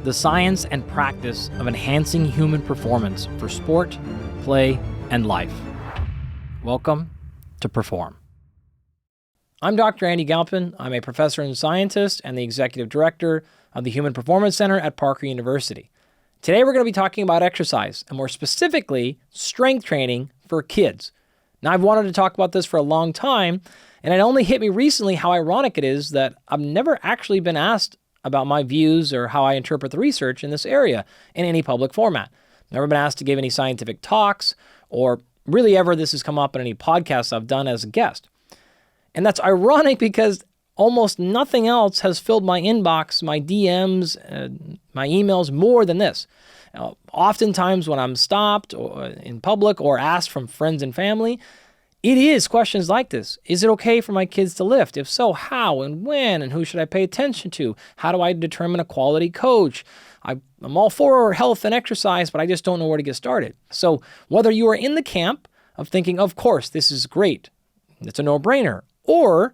the science and practice of enhancing human performance for sport, play, and life. Welcome to Perform. I'm Dr. Andy Galpin. I'm a professor and scientist and the executive director of the Human Performance Center at Parker University. Today we're going to be talking about exercise, and more specifically, strength training for kids. Now, I've wanted to talk about this for a long time, and it only hit me recently how ironic it is that I've never actually been asked about my views or how I interpret the research in this area in any public format. Never been asked to give any scientific talks, or really ever this has come up in any podcasts I've done as a guest. And that's ironic because almost nothing else has filled my inbox, my DMs, my emails more than this. Oftentimes when I'm stopped or in public or asked from friends and family, it is questions like this. Is it okay for my kids to lift? If so, how and when and who should I pay attention to? How do I determine a quality coach? I'm all for health and exercise, but I just don't know where to get started. So whether you are in the camp of thinking, of course, this is great, it's a no-brainer, or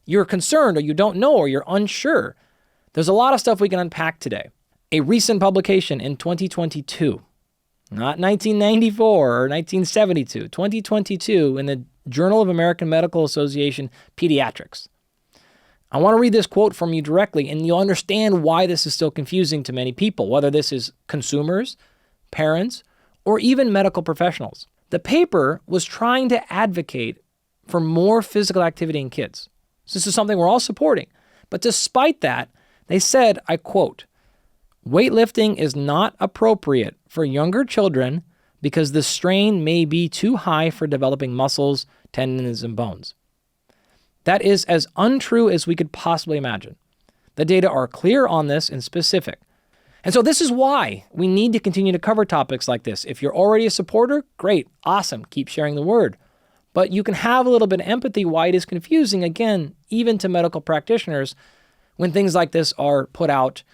you're concerned or you don't know or you're unsure, there's a lot of stuff we can unpack today. A recent publication in 2022, not 1994 or 1972, 2022 in the Journal of American Medical Association Pediatrics. I want to read this quote from you directly, and you'll understand why this is still confusing to many people, whether this is consumers, parents, or even medical professionals. The paper was trying to advocate for more physical activity in kids. So this is something we're all supporting. But despite that, they said, I quote, "Weightlifting is not appropriate for younger children because the strain may be too high for developing muscles, tendons, and bones." That is as untrue as we could possibly imagine. The data are clear on this and specific. And so this is why we need to continue to cover topics like this. If you're already a supporter, great, awesome, keep sharing the word. But you can have a little bit of empathy why it is confusing, again, even to medical practitioners, when things like this are put out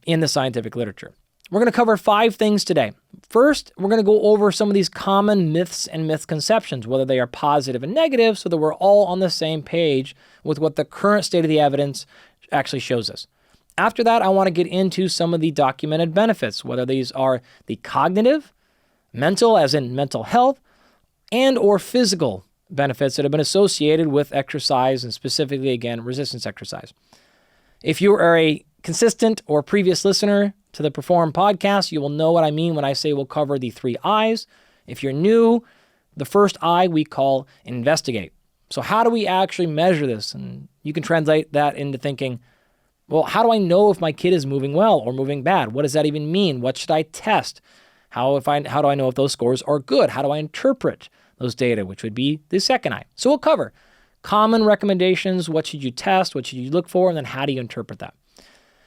in the scientific literature. We're going to cover 5 things today. First, we're going to go over some of these common myths and misconceptions, whether they are positive and negative, so that we're all on the same page with what the current state of the evidence actually shows us. After that, I want to get into some of the documented benefits, whether these are the cognitive, mental, as in mental health, and or physical benefits that have been associated with exercise, and specifically, again, resistance exercise. If you are a consistent or previous listener to the Perform podcast, you will know what I mean when I say we'll cover the 3 I's. If you're new, the first I we call investigate. So how do we actually measure this? And you can translate that into thinking, well, how do I know if my kid is moving well or moving bad? What does that even mean? What should I test? How do I know if those scores are good? How do I interpret those data, which would be the second I? So we'll cover common recommendations, what should you test, what should you look for, and then how do you interpret that?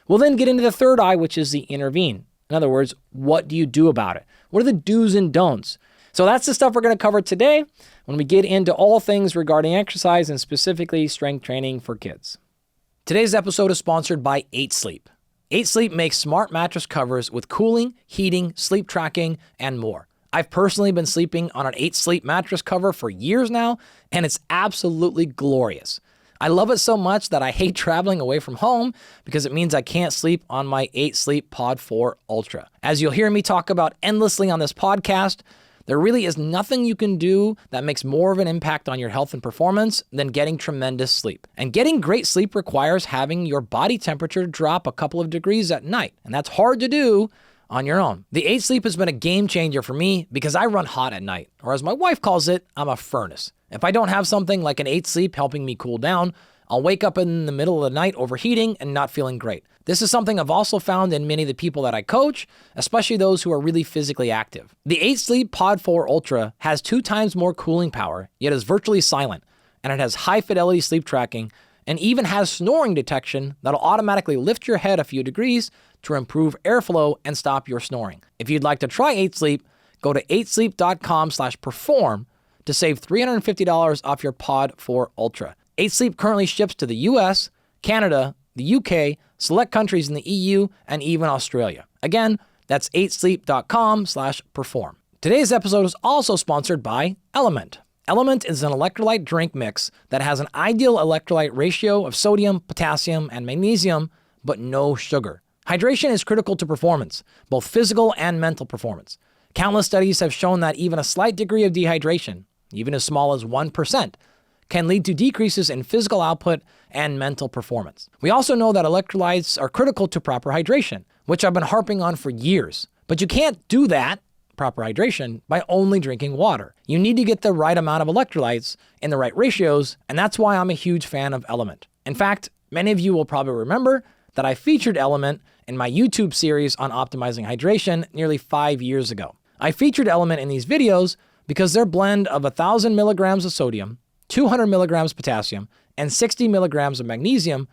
We'll then get into the third I, which is the intervene. In other words, what do you do about it? What are the do's and don'ts? So that's the stuff we're going to cover today when we get into all things regarding exercise and specifically strength training for kids. Today's episode is sponsored by 8 Sleep. 8 Sleep makes smart mattress covers with cooling, heating, sleep tracking, and more. I've personally been sleeping on an 8 Sleep mattress cover for years now, and it's absolutely glorious. I love it so much that I hate traveling away from home because it means I can't sleep on my 8 Sleep Pod 4 Ultra. As you'll hear me talk about endlessly on this podcast, there really is nothing you can do that makes more of an impact on your health and performance than getting tremendous sleep. And getting great sleep requires having your body temperature drop a couple of degrees at night, and that's hard to do on your own. The 8 Sleep has been a game changer for me because I run hot at night, or as my wife calls it, I'm a furnace. If I don't have something like an 8 Sleep helping me cool down, I'll wake up in the middle of the night overheating and not feeling great. This is something I've also found in many of the people that I coach, especially those who are really physically active. The 8 Sleep Pod 4 Ultra has 2 times more cooling power, yet is virtually silent, and it has high fidelity sleep tracking and even has snoring detection that'll automatically lift your head a few degrees to improve airflow and stop your snoring. If you'd like to try 8 Sleep, go to 8sleep.com/perform to save $350 off your Pod 4 Ultra. 8 Sleep currently ships to the US, Canada, the UK, select countries in the EU, and even Australia. Again, that's 8sleep.com/perform. Today's episode is also sponsored by LMNT. LMNT is an electrolyte drink mix that has an ideal electrolyte ratio of sodium, potassium, and magnesium, but no sugar. Hydration is critical to performance, both physical and mental performance. Countless studies have shown that even a slight degree of dehydration, even as small as 1%, can lead to decreases in physical output and mental performance. We also know that electrolytes are critical to proper hydration, which I've been harping on for years. But you can't do that, proper hydration, by only drinking water. You need to get the right amount of electrolytes in the right ratios, and that's why I'm a huge fan of LMNT. In fact, many of you will probably remember that I featured LMNT in my YouTube series on optimizing hydration nearly 5 years ago. I featured LMNT in these videos because their blend of 1,000 milligrams of sodium, 200 milligrams potassium, and 60 milligrams of magnesium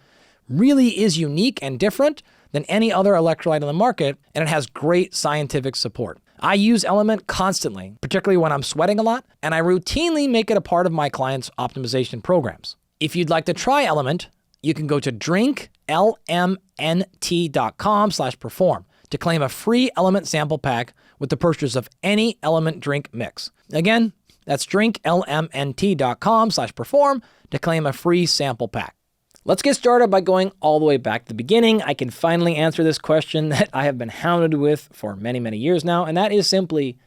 really is unique and different than any other electrolyte on the market, and it has great scientific support. I use LMNT constantly, particularly when I'm sweating a lot, and I routinely make it a part of my clients' optimization programs. If you'd like to try LMNT, you can go to drinklmnt.com/perform to claim a free LMNT sample pack with the purchase of any LMNT drink mix. Again, that's drinklmnt.com/perform to claim a free sample pack. Let's get started by going all the way back to the beginning. I can finally answer this question that I have been hounded with for many, many years now, and that is simply,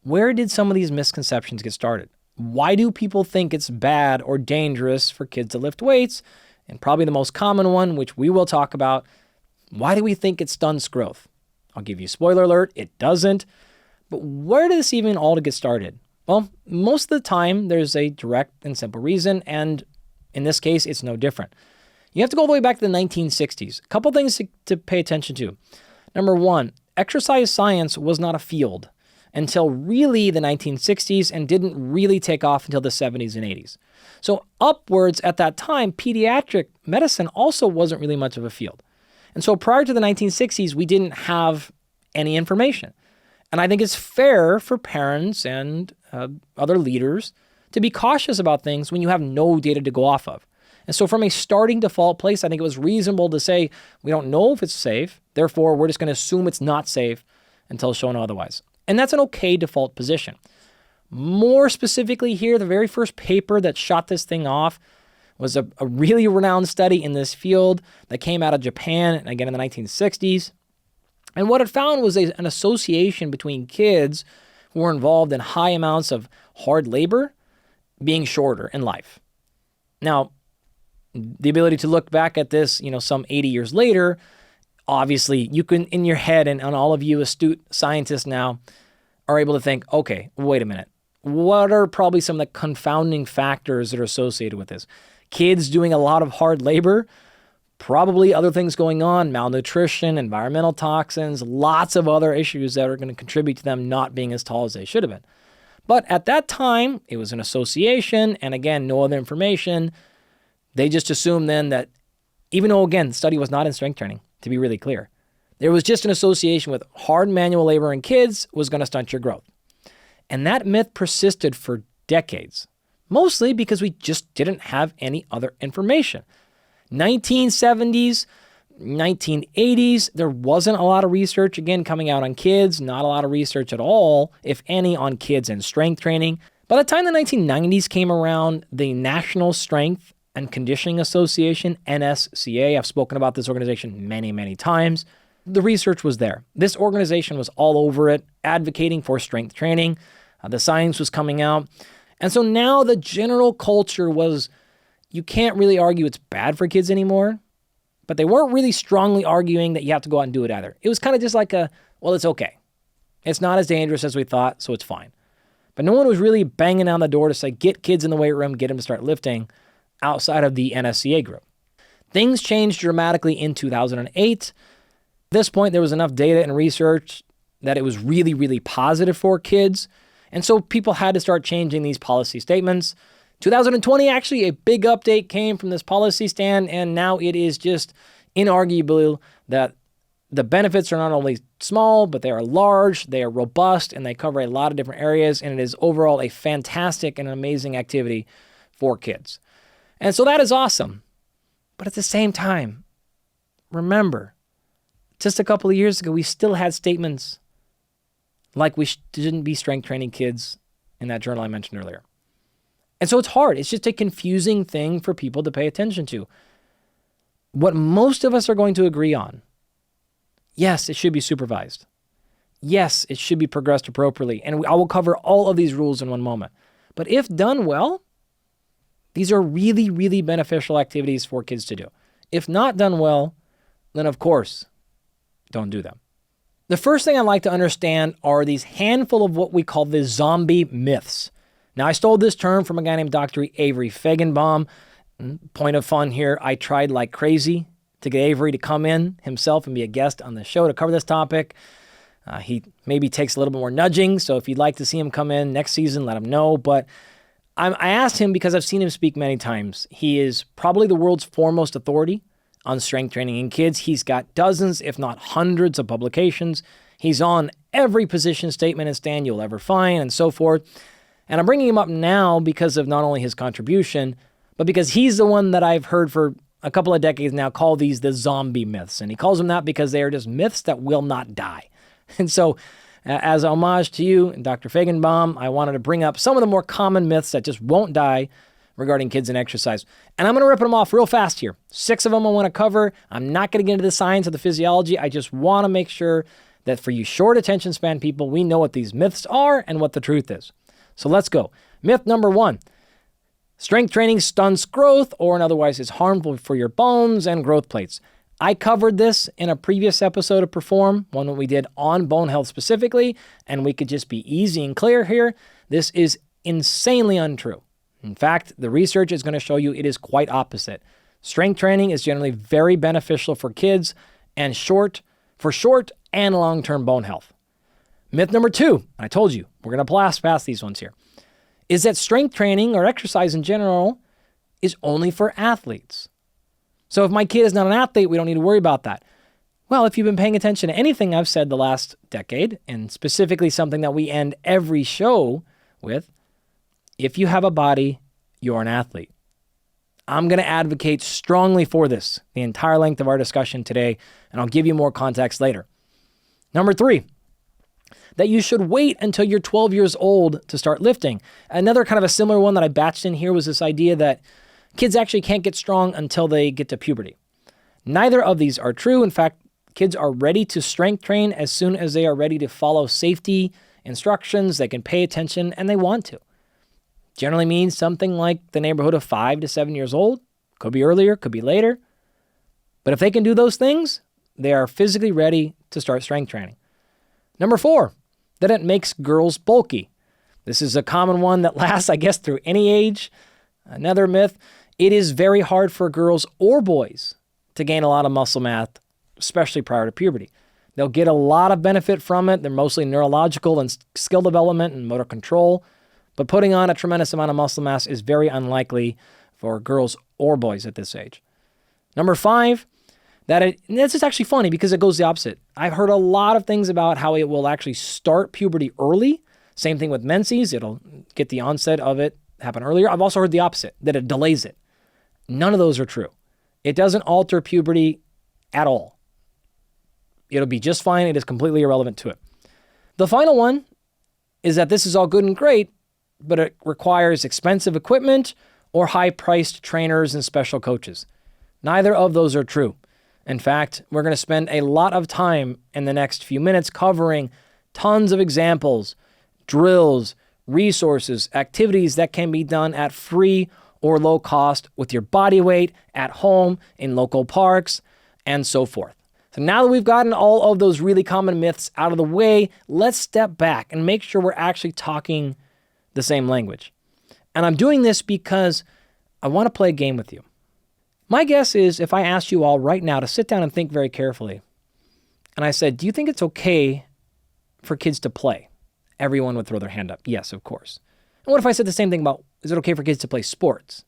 where did some of these misconceptions get started? Why do people think it's bad or dangerous for kids to lift weights? And probably the most common one, which we will talk about, why do we think it stunts growth? I'll give you a spoiler alert, it doesn't. But where did this even all get started? Well, most of the time, there's a direct and simple reason, and in this case, it's no different. You have to go all the way back to the 1960s. A couple things to pay attention to. Number one, exercise science was not a field until really the 1960s and didn't really take off until the 70s and 80s. So upwards at that time, pediatric medicine also wasn't really much of a field. And so prior to the 1960s, we didn't have any information. And I think it's fair for parents and other leaders to be cautious about things when you have no data to go off of. And so from a starting default place, I think it was reasonable to say, we don't know if it's safe, therefore we're just going to assume it's not safe until shown otherwise. And that's an okay default position. More specifically here, the very first paper that shot this thing off was a really renowned study in this field that came out of Japan, again in the 1960s. And what it found was an association between kids who were involved in high amounts of hard labor being shorter in life. Now, the ability to look back at this, some 80 years later, obviously you can, in your head, and all of you astute scientists now are able to think, okay, wait a minute. What are probably some of the confounding factors that are associated with this? Kids doing a lot of hard labor, probably other things going on, malnutrition, environmental toxins, lots of other issues that are going to contribute to them not being as tall as they should have been. But at that time, it was an association, and again, no other information. They just assumed then that, even though, again, the study was not in strength training, to be really clear, there was just an association with hard manual labor in kids was going to stunt your growth. And that myth persisted for decades, mostly because we just didn't have any other information. 1970s, 1980s, there wasn't a lot of research, again, coming out on kids, not a lot of research at all, if any, on kids and strength training. By the time the 1990s came around, the National Strength and Conditioning Association, NSCA, I've spoken about this organization many, many times, the research was there. This organization was all over it, advocating for strength training. The science was coming out. And so now the general culture was, you can't really argue it's bad for kids anymore, but they weren't really strongly arguing that you have to go out and do it either. It was kind of just like well, it's okay. It's not as dangerous as we thought, so it's fine. But no one was really banging down the door to say, get kids in the weight room, get them to start lifting outside of the NSCA group. Things changed dramatically in 2008. At this point, there was enough data and research that it was really, really positive for kids. And so people had to start changing these policy statements. 2020, actually, a big update came from this policy stand, and now it is just inarguable that the benefits are not only small, but they are large, they are robust, and they cover a lot of different areas, and it is overall a fantastic and amazing activity for kids. And so that is awesome. But at the same time, remember, just a couple of years ago, we still had statements like we shouldn't be strength training kids in that journal I mentioned earlier. And so it's hard. It's just a confusing thing for people to pay attention to. What most of us are going to agree on Yes, it should be supervised. Yes, it should be progressed appropriately. And I will cover all of these rules in one moment. But if done well, these are really, really beneficial activities for kids to do. If not done well, then of course, don't do them. The first thing I'd like to understand are these handful of what we call the zombie myths. Now, I stole this term from a guy named Dr. Avery Feigenbaum. Point of fun here, I tried like crazy to get Avery to come in himself and be a guest on the show to cover this topic. He maybe takes a little bit more nudging, so if you'd like to see him come in next season, let him know. But I asked him because I've seen him speak many times. He is probably the world's foremost authority on strength training in kids. He's got dozens, if not hundreds of publications. He's on every position statement and stand you'll ever find and so forth. And I'm bringing him up now because of not only his contribution, but because he's the one that I've heard for a couple of decades now call these the zombie myths. And he calls them that because they are just myths that will not die. And so as a homage to you and Dr. Feigenbaum, I wanted to bring up some of the more common myths that just won't die regarding kids and exercise. And I'm going to rip them off real fast here. 6 of them I want to cover. I'm not going to get into the science of the physiology. I just want to make sure that for you short attention span people, we know what these myths are and what the truth is. So let's go. Myth number 1. Strength training stunts growth, or in other words, is harmful for your bones and growth plates. I covered this in a previous episode of Perform, one that we did on bone health specifically, and we could just be easy and clear here. This is insanely untrue. In fact, the research is going to show you it is quite opposite. Strength training is generally very beneficial for kids and short and long-term bone health. Myth number 2, I told you, we're going to blast past these ones here, is that strength training or exercise in general is only for athletes. So if my kid is not an athlete, we don't need to worry about that. Well, if you've been paying attention to anything I've said the last decade, and specifically something that we end every show with, if you have a body, you're an athlete. I'm going to advocate strongly for this the entire length of our discussion today, and I'll give you more context later. Number 3, that you should wait until you're 12 years old to start lifting. Another kind of a similar one that I batched in here was this idea that kids actually can't get strong until they get to puberty. Neither of these are true. In fact, kids are ready to strength train as soon as they are ready to follow safety instructions, they can pay attention, and they want to. Generally means something like the neighborhood of 5 to 7 years old. Could be earlier, could be later. But if they can do those things, they are physically ready to start strength training. Number 4, that it makes girls bulky. This is a common one that lasts, I guess, through any age. Another myth, it is very hard for girls or boys to gain a lot of muscle mass, especially prior to puberty. They'll get a lot of benefit from it. They're mostly neurological and skill development and motor control. But putting on a tremendous amount of muscle mass is very unlikely for girls or boys at this age. Number 5, this is actually funny because it goes the opposite. I've heard a lot of things about how it will actually start puberty early. Same thing with menses. It'll get the onset of it happen earlier. I've also heard the opposite, that it delays it. None of those are true. It doesn't alter puberty at all. It'll be just fine. It is completely irrelevant to it. The final one is that this is all good and great, but it requires expensive equipment or high-priced trainers and special coaches. Neither of those are true. In fact, we're going to spend a lot of time in the next few minutes covering tons of examples, drills, resources, activities that can be done at free or low cost with your body weight at home, in local parks, and so forth. So now that we've gotten all of those really common myths out of the way, let's step back and make sure we're actually talking the same language. And I'm doing this because I want to play a game with you. My guess is if I asked you all right now to sit down and think very carefully, and I said, do you think it's okay for kids to play? Everyone would throw their hand up. Yes, of course. And what if I said the same thing about, is it okay for kids to play sports?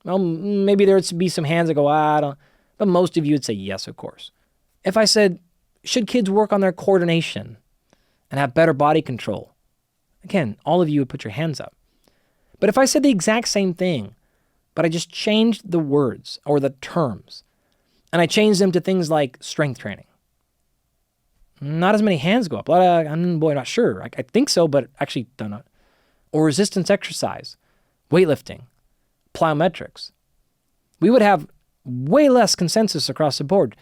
Well, maybe there would be some hands that go, I don't, but most of you would say yes, of course. If I said, should kids work on their coordination and have better body control? Again, all of you would put your hands up. But if I said the exact same thing, but I just changed the words or the terms, and I changed them to things like strength training, not as many hands go up. I'm not sure. I think so, but actually don't know. Or resistance exercise, weightlifting, plyometrics. We would have way less consensus across the board.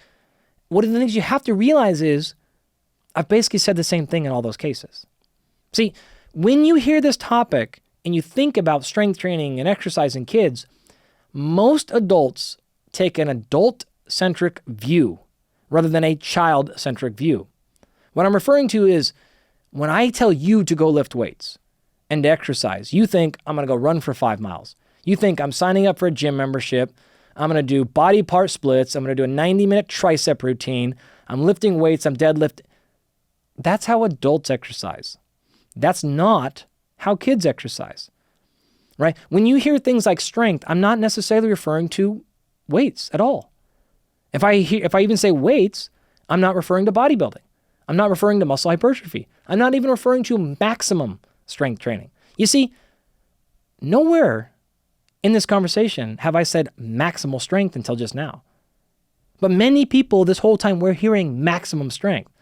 one of the things you have to realize is I've basically said the same thing in all those cases. See, when you hear this topic and you think about strength training and exercise in kids, most adults take an adult-centric view rather than a child-centric view. What I'm referring to is when I tell you to go lift weights and to exercise, you think I'm going to go run for 5 miles. You think I'm signing up for a gym membership. I'm going to do body part splits. I'm going to do a 90-minute tricep routine. I'm lifting weights. I'm deadlifting. That's how adults exercise. That's not how kids exercise, right? When you hear things like strength, I'm not necessarily referring to weights at all. If I even say weights, I'm not referring to bodybuilding. I'm not referring to muscle hypertrophy. I'm not even referring to maximum strength training. You see, nowhere in this conversation have I said maximal strength until just now. But many people this whole time were hearing maximum strength,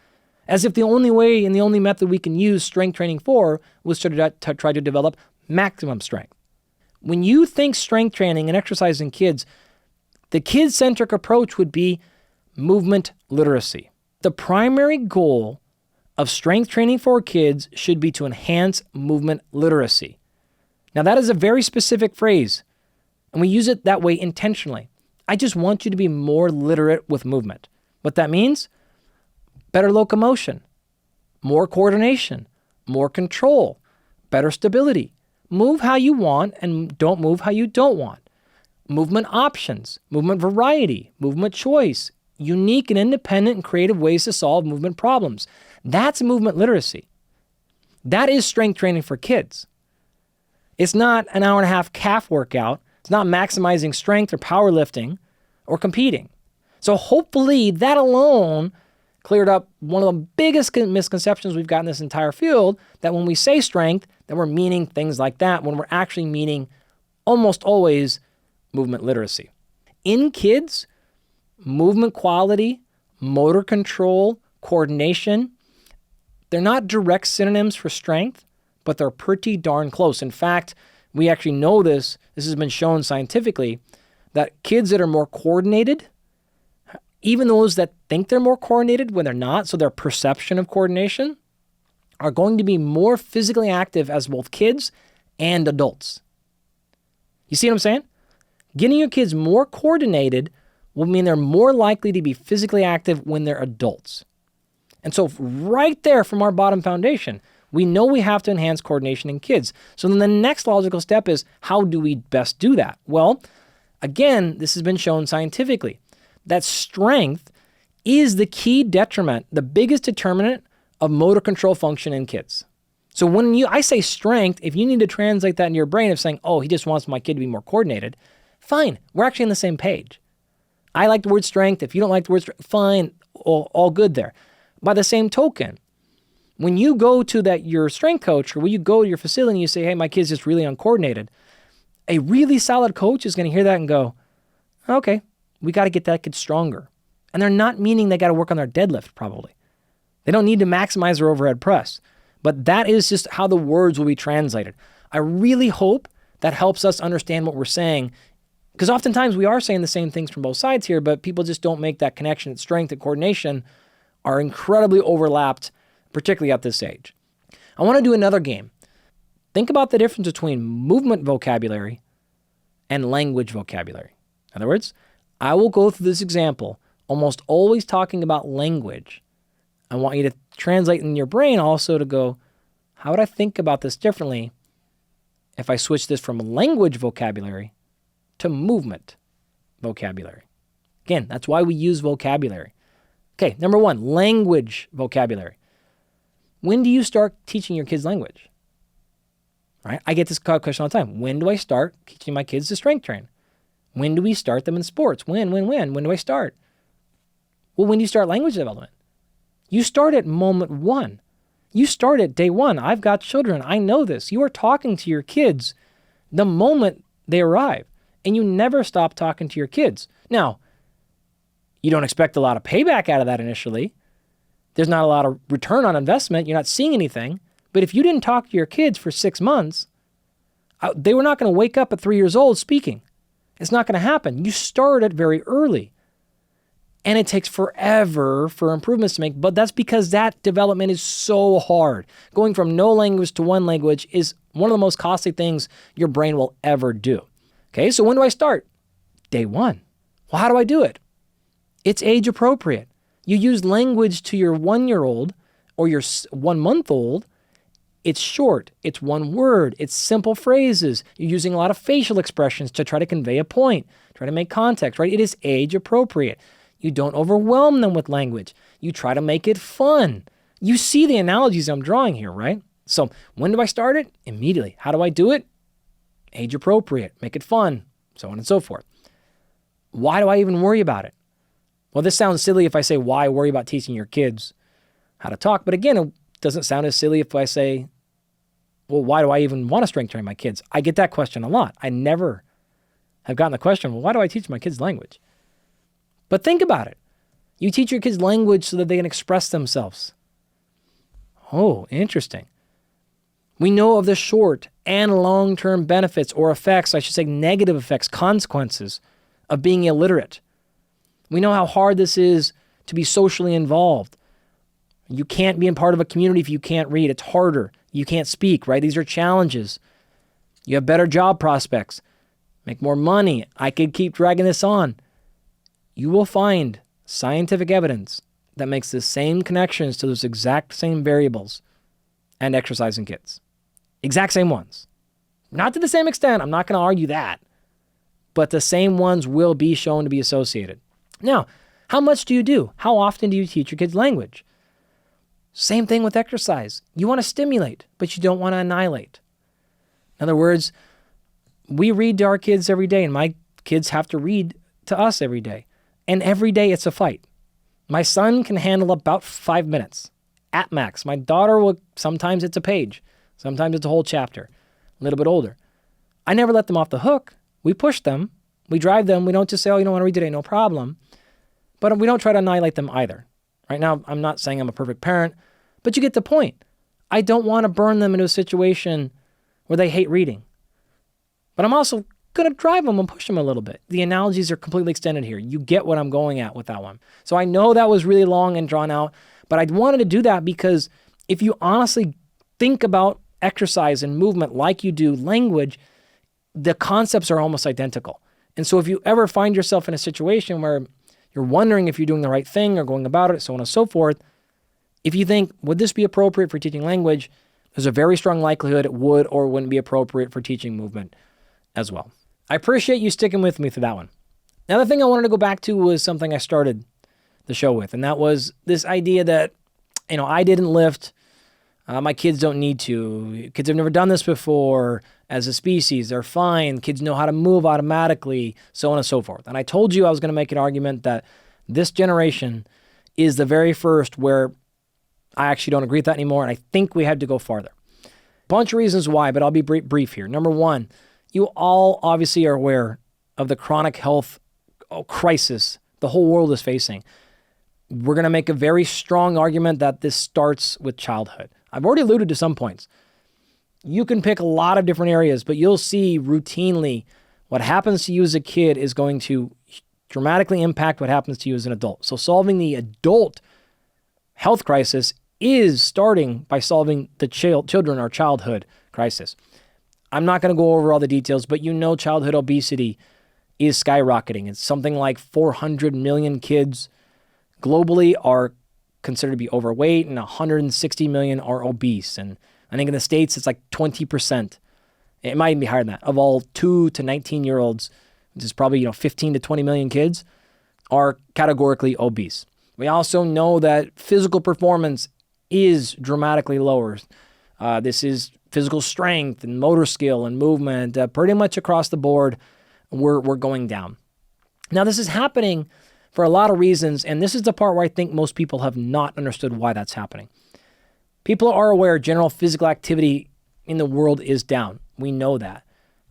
as if the only way and the only method we can use strength training for was to try to develop maximum strength. When you think strength training and exercise in kids, the kid-centric approach would be movement literacy. The primary goal of strength training for kids should be to enhance movement literacy. Now, that is a very specific phrase, and we use it that way intentionally. I just want you to be more literate with movement. What that means? Better locomotion, more coordination, more control, better stability. Move how you want and don't move how you don't want. Movement options, movement variety, movement choice, unique and independent and creative ways to solve movement problems. That's movement literacy. That is strength training for kids. It's not an hour and a half calf workout. It's not maximizing strength or powerlifting or competing. So hopefully that alone cleared up one of the biggest misconceptions we've got in this entire field, that when we say strength, that we're meaning things like that, when we're actually meaning almost always movement literacy. In kids, movement quality, motor control, coordination, they're not direct synonyms for strength, but they're pretty darn close. In fact, we actually know this has been shown scientifically, that kids that are more coordinated, even those that think they're more coordinated when they're not, so their perception of coordination, are going to be more physically active as both kids and adults. You see what I'm saying? Getting your kids more coordinated will mean they're more likely to be physically active when they're adults. And so right there from our bottom foundation, we know we have to enhance coordination in kids. So then the next logical step is, how do we best do that? Well, again, this has been shown scientifically that strength is the key detriment, the biggest determinant of motor control function in kids. So when I say strength, if you need to translate that in your brain of saying, oh, he just wants my kid to be more coordinated, fine, we're actually on the same page. I like the word strength. If you don't like the word strength, fine, all good there. By the same token, when you go to your strength coach, or when you go to your facility and you say, hey, my kid's just really uncoordinated, a really solid coach is going to hear that and go, okay, we got to get that kid stronger. And they're not meaning they got to work on their deadlift, probably. They don't need to maximize their overhead press. But that is just how the words will be translated. I really hope that helps us understand what we're saying, because oftentimes we are saying the same things from both sides here, but people just don't make that connection. Strength and coordination are incredibly overlapped, particularly at this age. I want to do another game. Think about the difference between movement vocabulary and language vocabulary. In other words, I will go through this example, almost always talking about language. I want you to translate in your brain also to go, how would I think about this differently if I switch this from language vocabulary to movement vocabulary? Again, that's why we use vocabulary. Okay, number one, language vocabulary. When do you start teaching your kids language? Right? I get this question all the time. When do I start teaching my kids to strength train? When do we start them in sports? When do I start? Well, when do you start language development? You start at moment one. You start at day one. I've got children. I know this. You are talking to your kids the moment they arrive, and you never stop talking to your kids. Now, you don't expect a lot of payback out of that initially. There's not a lot of return on investment. You're not seeing anything. But if you didn't talk to your kids for 6 months, they were not going to wake up at 3 years old speaking. It's not going to happen. You started very early. And it takes forever for improvements to make, but that's because that development is so hard. Going from no language to one language is one of the most costly things your brain will ever do. Okay, so when do I start? Day one. Well, how do I do it? It's age appropriate. You use language to your 1-year-old or your 1-month-old. It's short, it's one word, it's simple phrases. You're using a lot of facial expressions to try to convey a point, try to make context, right? It is age appropriate. You don't overwhelm them with language. You try to make it fun. You see the analogies I'm drawing here, right? So when do I start it? Immediately. How do I do it? Age appropriate, make it fun, so on and so forth. Why do I even worry about it? Well, this sounds silly if I say, why worry about teaching your kids how to talk? But again, it doesn't sound as silly if I say, well, why do I even want to strength train my kids? I get that question a lot. I never have gotten the question, well, why do I teach my kids language? But think about it. You teach your kids language so that they can express themselves. Oh, interesting. We know of the short and long-term benefits or effects, I should say negative effects, consequences of being illiterate. We know how hard this is to be socially involved. You can't be in part of a community if you can't read. It's harder. You can't speak, right? These are challenges. You have better job prospects, make more money. I could keep dragging this on. You will find scientific evidence that makes the same connections to those exact same variables and exercise in kids. Exact same ones. Not to the same extent, I'm not going to argue that, but the same ones will be shown to be associated. Now, how much do you do? How often do you teach your kids language? Same thing with exercise. You want to stimulate, but you don't want to annihilate. In other words, we read to our kids every day, and my kids have to read to us every day. And every day it's a fight. My son can handle about 5 minutes at max. My daughter will, sometimes it's a page. Sometimes it's a whole chapter. A little bit older. I never let them off the hook. We push them. We drive them. We don't just say, oh, you don't want to read today, no problem. But we don't try to annihilate them either. Right now, I'm not saying I'm a perfect parent, but you get the point. I don't want to burn them into a situation where they hate reading. But I'm also going to drive them and push them a little bit. The analogies are completely extended here. You get what I'm going at with that one. So I know that was really long and drawn out, but I wanted to do that because if you honestly think about exercise and movement like you do language, the concepts are almost identical. And so if you ever find yourself in a situation where you're wondering if you're doing the right thing or going about it, so on and so forth, if you think, would this be appropriate for teaching language? There's a very strong likelihood it would or wouldn't be appropriate for teaching movement as well. I appreciate you sticking with me through that one. Another thing I wanted to go back to was something I started the show with, and that was this idea that, I didn't lift, my kids don't need to. Kids have never done this before. As a species, they're fine. Kids know how to move automatically, so on and so forth. And I told you I was going to make an argument that this generation is the very first where I actually don't agree with that anymore, and I think we had to go farther. Bunch of reasons why, but I'll be brief here. Number one, you all obviously are aware of the chronic health crisis the whole world is facing. We're going to make a very strong argument that this starts with childhood. I've already alluded to some points. You can pick a lot of different areas, but you'll see routinely what happens to you as a kid is going to dramatically impact what happens to you as an adult. So solving the adult health crisis is starting by solving the children or childhood crisis. I'm not going to go over all the details, but childhood obesity is skyrocketing. It's something like 400 million kids globally are considered to be overweight and 160 million are obese. And I think in the States, it's like 20%. It might even be higher than that. Of all 2 to 19-year-olds, which is probably 15 to 20 million kids, are categorically obese. We also know that physical performance is dramatically lower. This is physical strength and motor skill and movement. Pretty much across the board, we're going down. Now, this is happening for a lot of reasons, and this is the part where I think most people have not understood why that's happening. People are aware general physical activity in the world is down. We know that,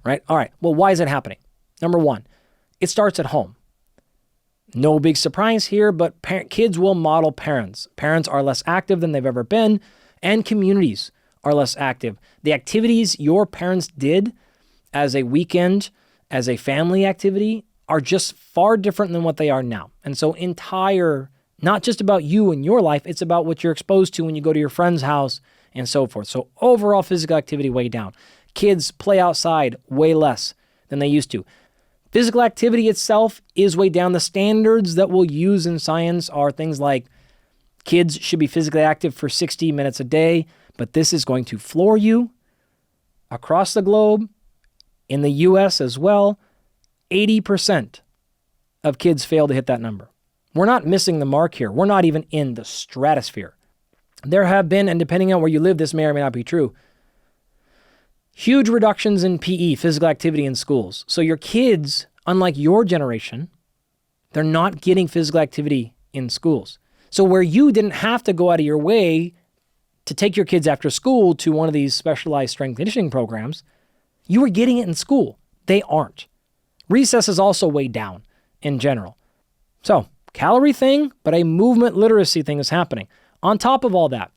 right? All right, well, why is it happening? Number one, it starts at home. No big surprise here, but kids will model parents. Parents are less active than they've ever been, and communities are less active. The activities your parents did as a weekend, as a family activity, are just far different than what they are now. And so not just about you and your life, it's about what you're exposed to when you go to your friend's house and so forth. So overall physical activity way down. Kids play outside way less than they used to. Physical activity itself is way down. The standards that we'll use in science are things like kids should be physically active for 60 minutes a day, but this is going to floor you across the globe, in the US as well. 80% of kids fail to hit that number. We're not missing the mark here. We're not even in the stratosphere. There have been, and depending on where you live, this may or may not be true, huge reductions in PE, physical activity in schools. So your kids, unlike your generation, they're not getting physical activity in schools. So where you didn't have to go out of your way to take your kids after school to one of these specialized strength conditioning programs, you were getting it in school. They aren't. Recess is also way down in general. So, calorie thing, but a movement literacy thing is happening. On top of all that,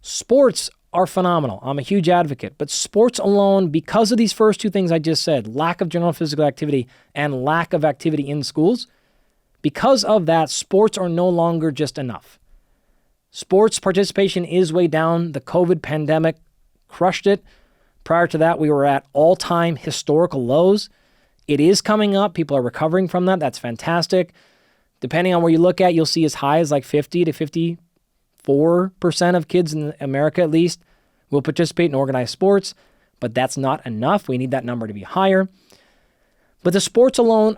sports are phenomenal. I'm a huge advocate, but sports alone, because of these first two things I just said, lack of general physical activity and lack of activity in schools, because of that, sports are no longer just enough. Sports participation is way down. The COVID pandemic crushed it. Prior to that, we were at all-time historical lows. It is coming up. People are recovering from that. That's fantastic. Depending on where you look at, you'll see as high as like 50 to 54% of kids in America, at least, will participate in organized sports, but that's not enough. We need that number to be higher. But the sports alone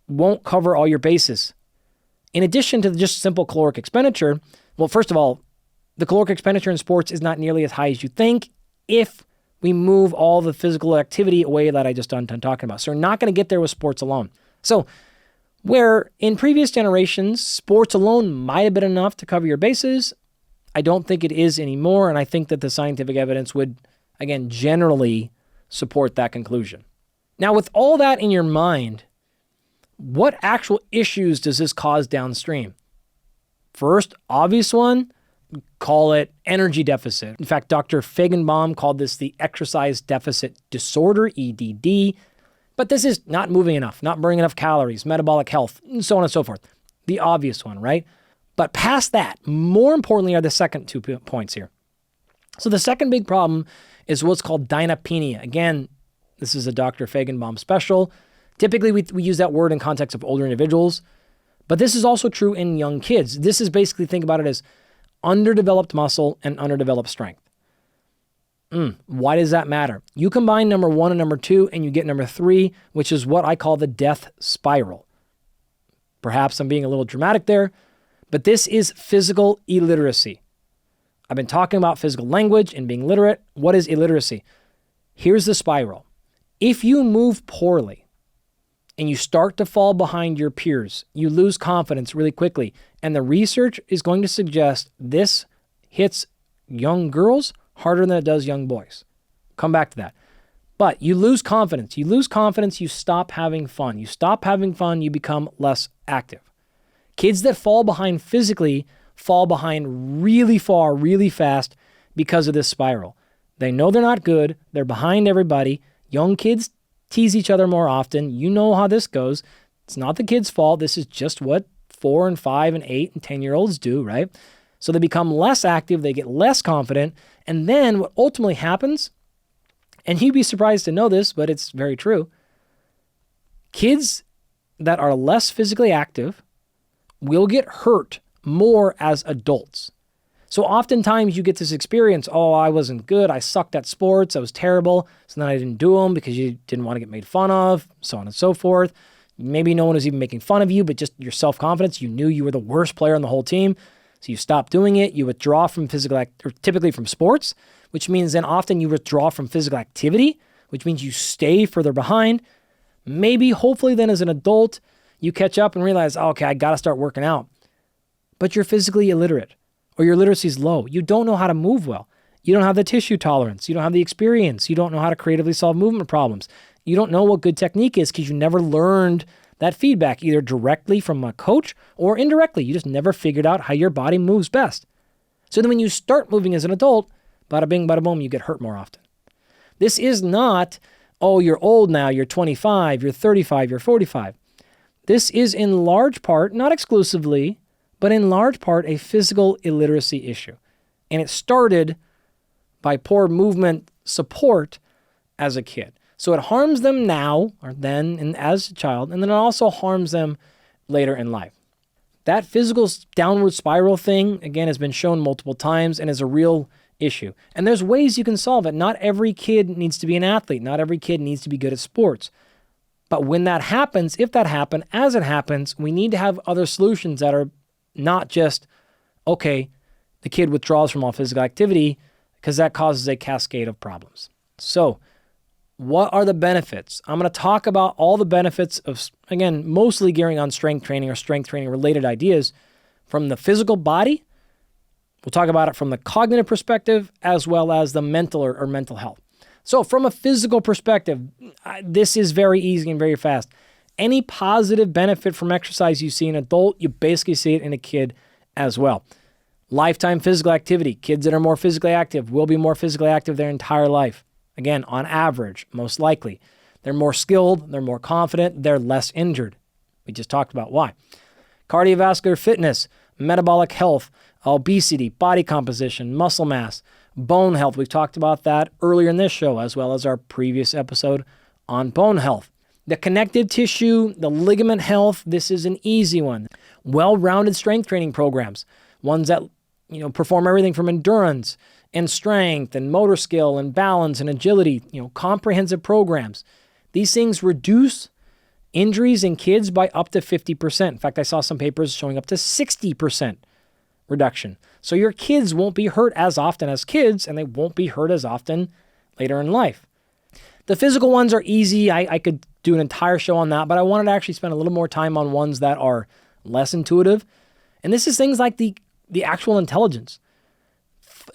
won't cover all your bases. In addition to just simple caloric expenditure, well, first of all, the caloric expenditure in sports is not nearly as high as you think if we move all the physical activity away that I just done talking about. So we're not going to get there with sports alone. So where in previous generations, sports alone might have been enough to cover your bases, I don't think it is anymore. And I think that the scientific evidence would, again, generally support that conclusion. Now, with all that in your mind, what actual issues does this cause downstream? First, obvious one, call it energy deficit. In fact, Dr. Feigenbaum called this the exercise deficit disorder, EDD. But this is not moving enough, not burning enough calories, metabolic health, and so on and so forth. The obvious one, right? But past that, more importantly are the second 2 points here. So the second big problem is what's called dynapenia. Again, this is a Dr. Feigenbaum special. Typically, we use that word in context of older individuals, but this is also true in young kids. This is basically, think about it as underdeveloped muscle and underdeveloped strength. Why does that matter? You combine number 1 and number 2 and you get number 3, which is what I call the death spiral. Perhaps I'm being a little dramatic there, but this is physical illiteracy. I've been talking about physical language and being literate. What is illiteracy? Here's the spiral. If you move poorly and you start to fall behind your peers, you lose confidence really quickly. And the research is going to suggest this hits young girls harder than it does young boys. Come back to that. But you lose confidence. You stop having fun. You stop having fun, you become less active. Kids that fall behind physically fall behind really far, really fast because of this spiral. They know they're not good. They're behind everybody. Young kids tease each other more often. You know how this goes. It's not the kid's fault. This is just what 4 and 5 and 8 and 10-year-olds do, right? So they become less active. They get less confident. And then what ultimately happens, and you'd be surprised to know this, but it's very true, kids that are less physically active will get hurt more as adults. So oftentimes you get this experience, oh, I wasn't good, I sucked at sports, I was terrible, so then I didn't do them because you didn't want to get made fun of, so on and so forth. Maybe no one was even making fun of you, but just your self-confidence, you knew you were the worst player on the whole team, so you stop doing it, you withdraw from or typically from sports, which means then often you withdraw from physical activity, which means you stay further behind. Maybe, hopefully then as an adult, you catch up and realize, oh, okay, I got to start working out. But you're physically illiterate, or your literacy is low. You don't know how to move well. You don't have the tissue tolerance. You don't have the experience. You don't know how to creatively solve movement problems. You don't know what good technique is because you never learned that feedback, either directly from a coach or indirectly. You just never figured out how your body moves best. So then when you start moving as an adult, bada bing, bada boom, you get hurt more often. This is not, oh, you're old now, you're 25, you're 35, you're 45. This is in large part, not exclusively, but in large part a physical illiteracy issue. And it started by poor movement support as a kid. So it harms them now or then and as a child, and then it also harms them later in life. That physical downward spiral thing, again, has been shown multiple times and is a real issue. And there's ways you can solve it. Not every kid needs to be an athlete. Not every kid needs to be good at sports. But when that happens, if that happens, as it happens, we need to have other solutions that are not just, okay, the kid withdraws from all physical activity, because that causes a cascade of problems. So what are the benefits? I'm going to talk about all the benefits of, again, mostly gearing on strength training or strength training related ideas from the physical body. We'll talk about it from the cognitive perspective as well as the mental or mental health. So from a physical perspective, this is very easy and very fast. Any positive benefit from exercise you see in an adult, you basically see it in a kid as well. Lifetime physical activity. Kids that are more physically active will be more physically active their entire life. Again, on average, most likely. They're more skilled, they're more confident, they're less injured. We just talked about why. Cardiovascular fitness, metabolic health, obesity, body composition, muscle mass, bone health. We've talked about that earlier in this show, as well as our previous episode on bone health. The connective tissue, the ligament health, this is an easy one. Well-rounded strength training programs, ones that perform everything from endurance and strength and motor skill and balance and agility, comprehensive programs. These things reduce injuries in kids by up to 50%. In fact, I saw some papers showing up to 60% reduction. So your kids won't be hurt as often as kids, and they won't be hurt as often later in life. The physical ones are easy. I could do an entire show on that, but I wanted to actually spend a little more time on ones that are less intuitive. And this is things like the actual intelligence.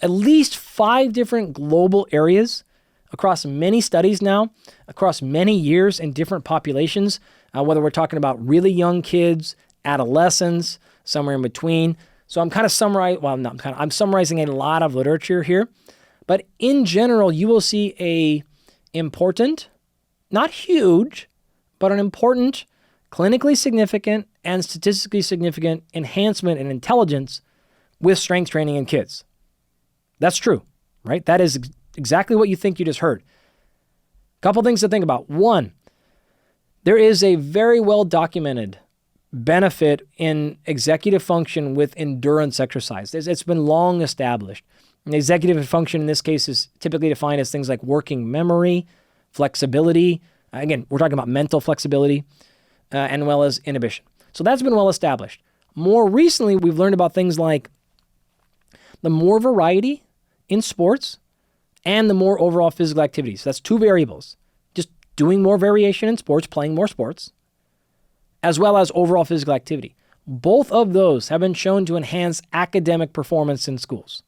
At least 5 different global areas across many studies now, across many years in different populations, whether we're talking about really young kids, adolescents, somewhere in between. So I'm kind of I'm summarizing a lot of literature here, but in general, you will see a important, not huge, but an important, clinically significant and statistically significant enhancement in intelligence with strength training in kids. That's true, right? That is exactly what you think you just heard. A couple things to think about. One, there is a very well documented benefit in executive function with endurance exercise. It's been long established. And executive function in this case is typically defined as things like working memory, flexibility. Again, we're talking about mental flexibility, and well as inhibition. So that's been well established. More recently, we've learned about things like the more variety in sports and the more overall physical activity. So that's 2 variables. Just doing more variation in sports, playing more sports, as well as overall physical activity. Both of those have been shown to enhance academic performance in schools.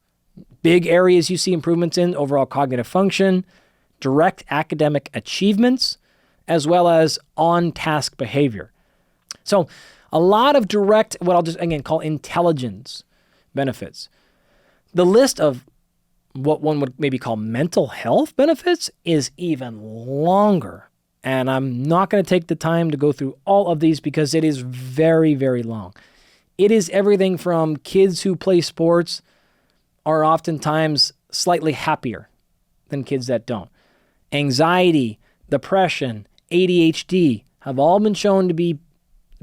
Big areas you see improvements in: overall cognitive function, direct academic achievements, as well as on-task behavior. So a lot of direct, what I'll just again call intelligence benefits. The list of what one would maybe call mental health benefits is even longer. And I'm not going to take the time to go through all of these because it is very, very long. It is everything from kids who play sports are oftentimes slightly happier than kids that don't. Anxiety, depression, ADHD have all been shown to be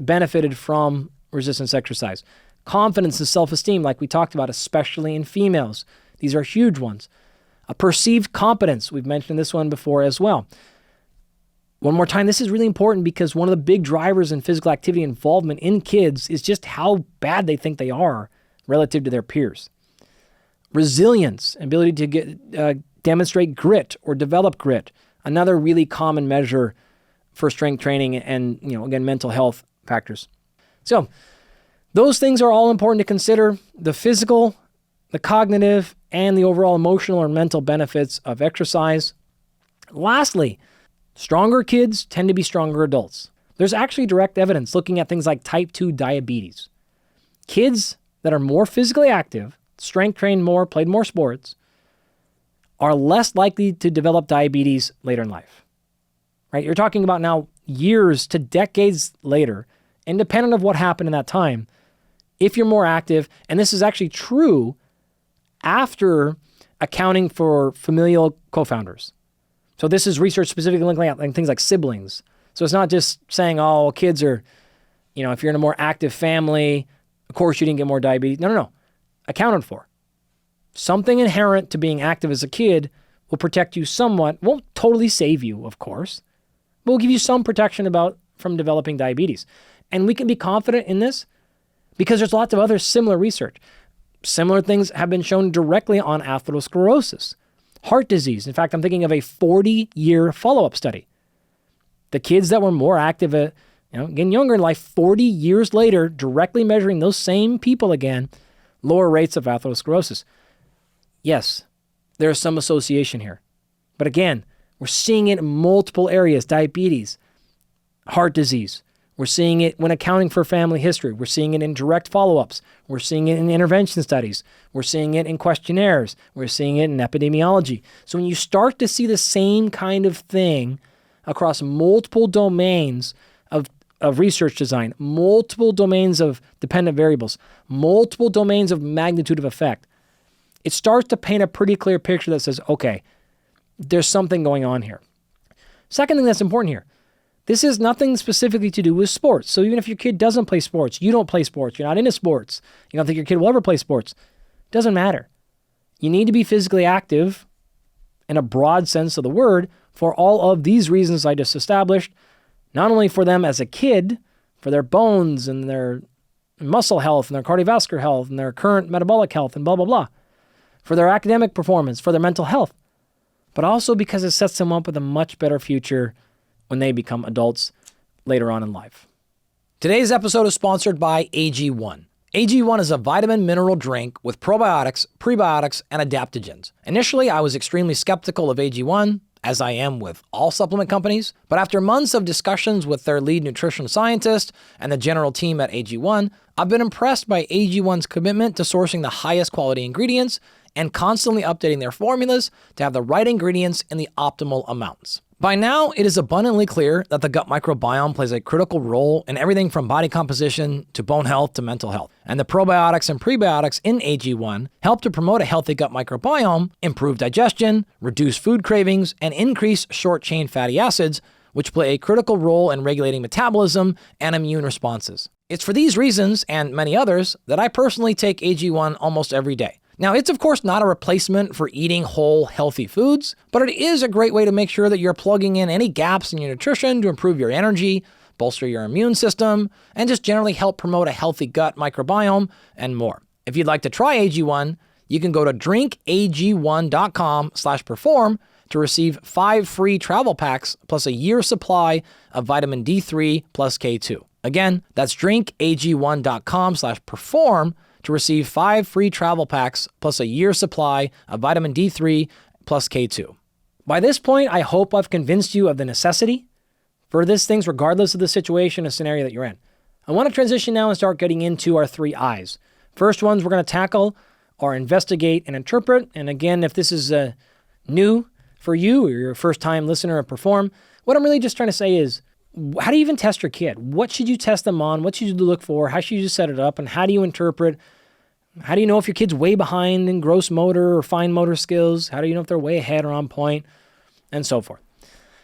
benefited from resistance exercise. Confidence and self-esteem, like we talked about, especially in females. These are huge ones. A perceived competence, we've mentioned this one before as well. One more time, this is really important because one of the big drivers in physical activity involvement in kids is just how bad they think they are relative to their peers. Resilience, ability to demonstrate grit or develop grit, another really common measure for strength training and, again, mental health factors. So those things are all important to consider: the physical, the cognitive, and the overall emotional or mental benefits of exercise. Lastly, stronger kids tend to be stronger adults. There's actually direct evidence looking at things like type 2 diabetes. Kids that are more physically active, strength trained more, played more sports, are less likely to develop diabetes later in life. Right? You're talking about now years to decades later, independent of what happened in that time, if you're more active, and this is actually true after accounting for familial co-founders. So this is research specifically looking at things like siblings. So it's not just saying, oh, kids are, if you're in a more active family, of course you didn't get more diabetes. No. Accounted for. Something inherent to being active as a kid will protect you somewhat. Won't totally save you, of course, but will give you some protection from developing diabetes. And we can be confident in this because there's lots of other similar research. Similar things have been shown directly on atherosclerosis, heart disease. In fact, I'm thinking of a 40-year follow-up study. The kids that were more active, getting younger in life, 40 years later, directly measuring those same people again, lower rates of atherosclerosis. Yes, there's some association here. But again, we're seeing it in multiple areas: diabetes, heart disease. We're seeing it when accounting for family history. We're seeing it in direct follow-ups. We're seeing it in intervention studies. We're seeing it in questionnaires. We're seeing it in epidemiology. So when you start to see the same kind of thing across multiple domains of research design, multiple domains of dependent variables, multiple domains of magnitude of effect, it starts to paint a pretty clear picture that says, okay, there's something going on here. Second thing that's important here, this is nothing specifically to do with sports. So even if your kid doesn't play sports, you don't play sports, you're not into sports, you don't think your kid will ever play sports, doesn't matter. You need to be physically active in a broad sense of the word for all of these reasons I just established, not only for them as a kid, for their bones and their muscle health and their cardiovascular health and their current metabolic health and blah, blah, blah, for their academic performance, for their mental health, but also because it sets them up with a much better future when they become adults later on in life. Today's episode is sponsored by AG1. AG1 is a vitamin mineral drink with probiotics, prebiotics, and adaptogens. Initially, I was extremely skeptical of AG1, as I am with all supplement companies, but after months of discussions with their lead nutrition scientist and the general team at AG1, I've been impressed by AG1's commitment to sourcing the highest quality ingredients and constantly updating their formulas to have the right ingredients in the optimal amounts. By now, it is abundantly clear that the gut microbiome plays a critical role in everything from body composition to bone health to mental health. And the probiotics and prebiotics in AG1 help to promote a healthy gut microbiome, improve digestion, reduce food cravings, and increase short-chain fatty acids, which play a critical role in regulating metabolism and immune responses. It's for these reasons, and many others, that I personally take AG1 almost every day. Now, it's of course not a replacement for eating whole, healthy foods, but it is a great way to make sure that you're plugging in any gaps in your nutrition to improve your energy, bolster your immune system, and just generally help promote a healthy gut microbiome and more. If you'd like to try AG1, you can go to drinkag1.com/perform to receive 5 free travel packs plus a year supply of vitamin D3 plus K2. Again, that's drinkag1.com/perform to receive 5 free travel packs plus a year supply of vitamin D3 plus K2. By this point, I hope I've convinced you of the necessity for these things regardless of the situation or scenario that you're in. I want to transition now and start getting into our 3 I's. First ones we're going to tackle are investigate and interpret. And again, if this is new for you or you're a first-time listener of Perform, what I'm really just trying to say is, how do you even test your kid? What should you test them on? What should you look for? How should you set it up? And how do you interpret? How do you know if your kid's way behind in gross motor or fine motor skills? How do you know if they're way ahead or on point? And so forth.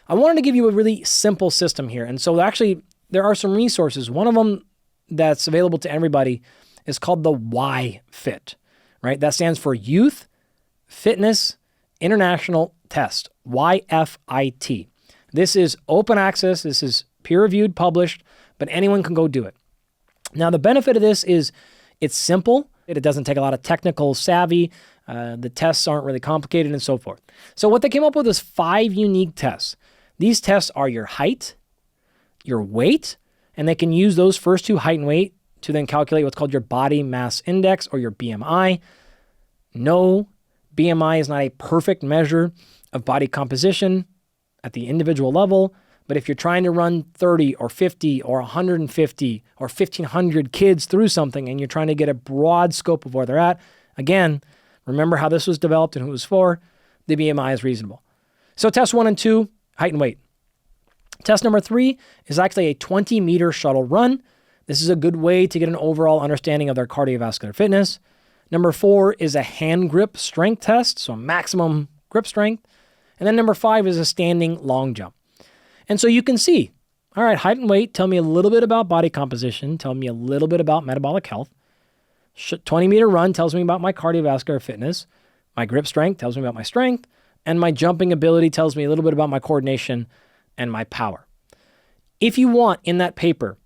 I wanted to give you a really simple system here. And so actually, there are some resources. One of them that's available to everybody is called the YFIT, right? That stands for Youth Fitness International Test, YFIT. This is open access. This is peer-reviewed, published, but anyone can go do it. Now, the benefit of this is it's simple. It doesn't take a lot of technical savvy. The tests aren't really complicated and so forth. So what they came up with is 5 unique tests. These tests are your height, your weight, and they can use those first 2, height and weight, to then calculate what's called your body mass index or your BMI. No, BMI is not a perfect measure of body composition at the individual level, but if you're trying to run 30 or 50 or 150 or 1,500 kids through something and you're trying to get a broad scope of where they're at, again, remember how this was developed and who it was for, the BMI is reasonable. So test 1 and 2, height and weight. Test number 3 is actually a 20-meter shuttle run This is a good way to get an overall understanding of their cardiovascular fitness. Number 4 is a hand grip strength test, so maximum grip strength. And then number 5 is a standing long jump. And so you can see, all right, height and weight tell me a little bit about body composition, tell me a little bit about metabolic health. 20-meter run tells me about my cardiovascular fitness. My grip strength tells me about my strength. And my jumping ability tells me a little bit about my coordination and my power. If you want, in that paper,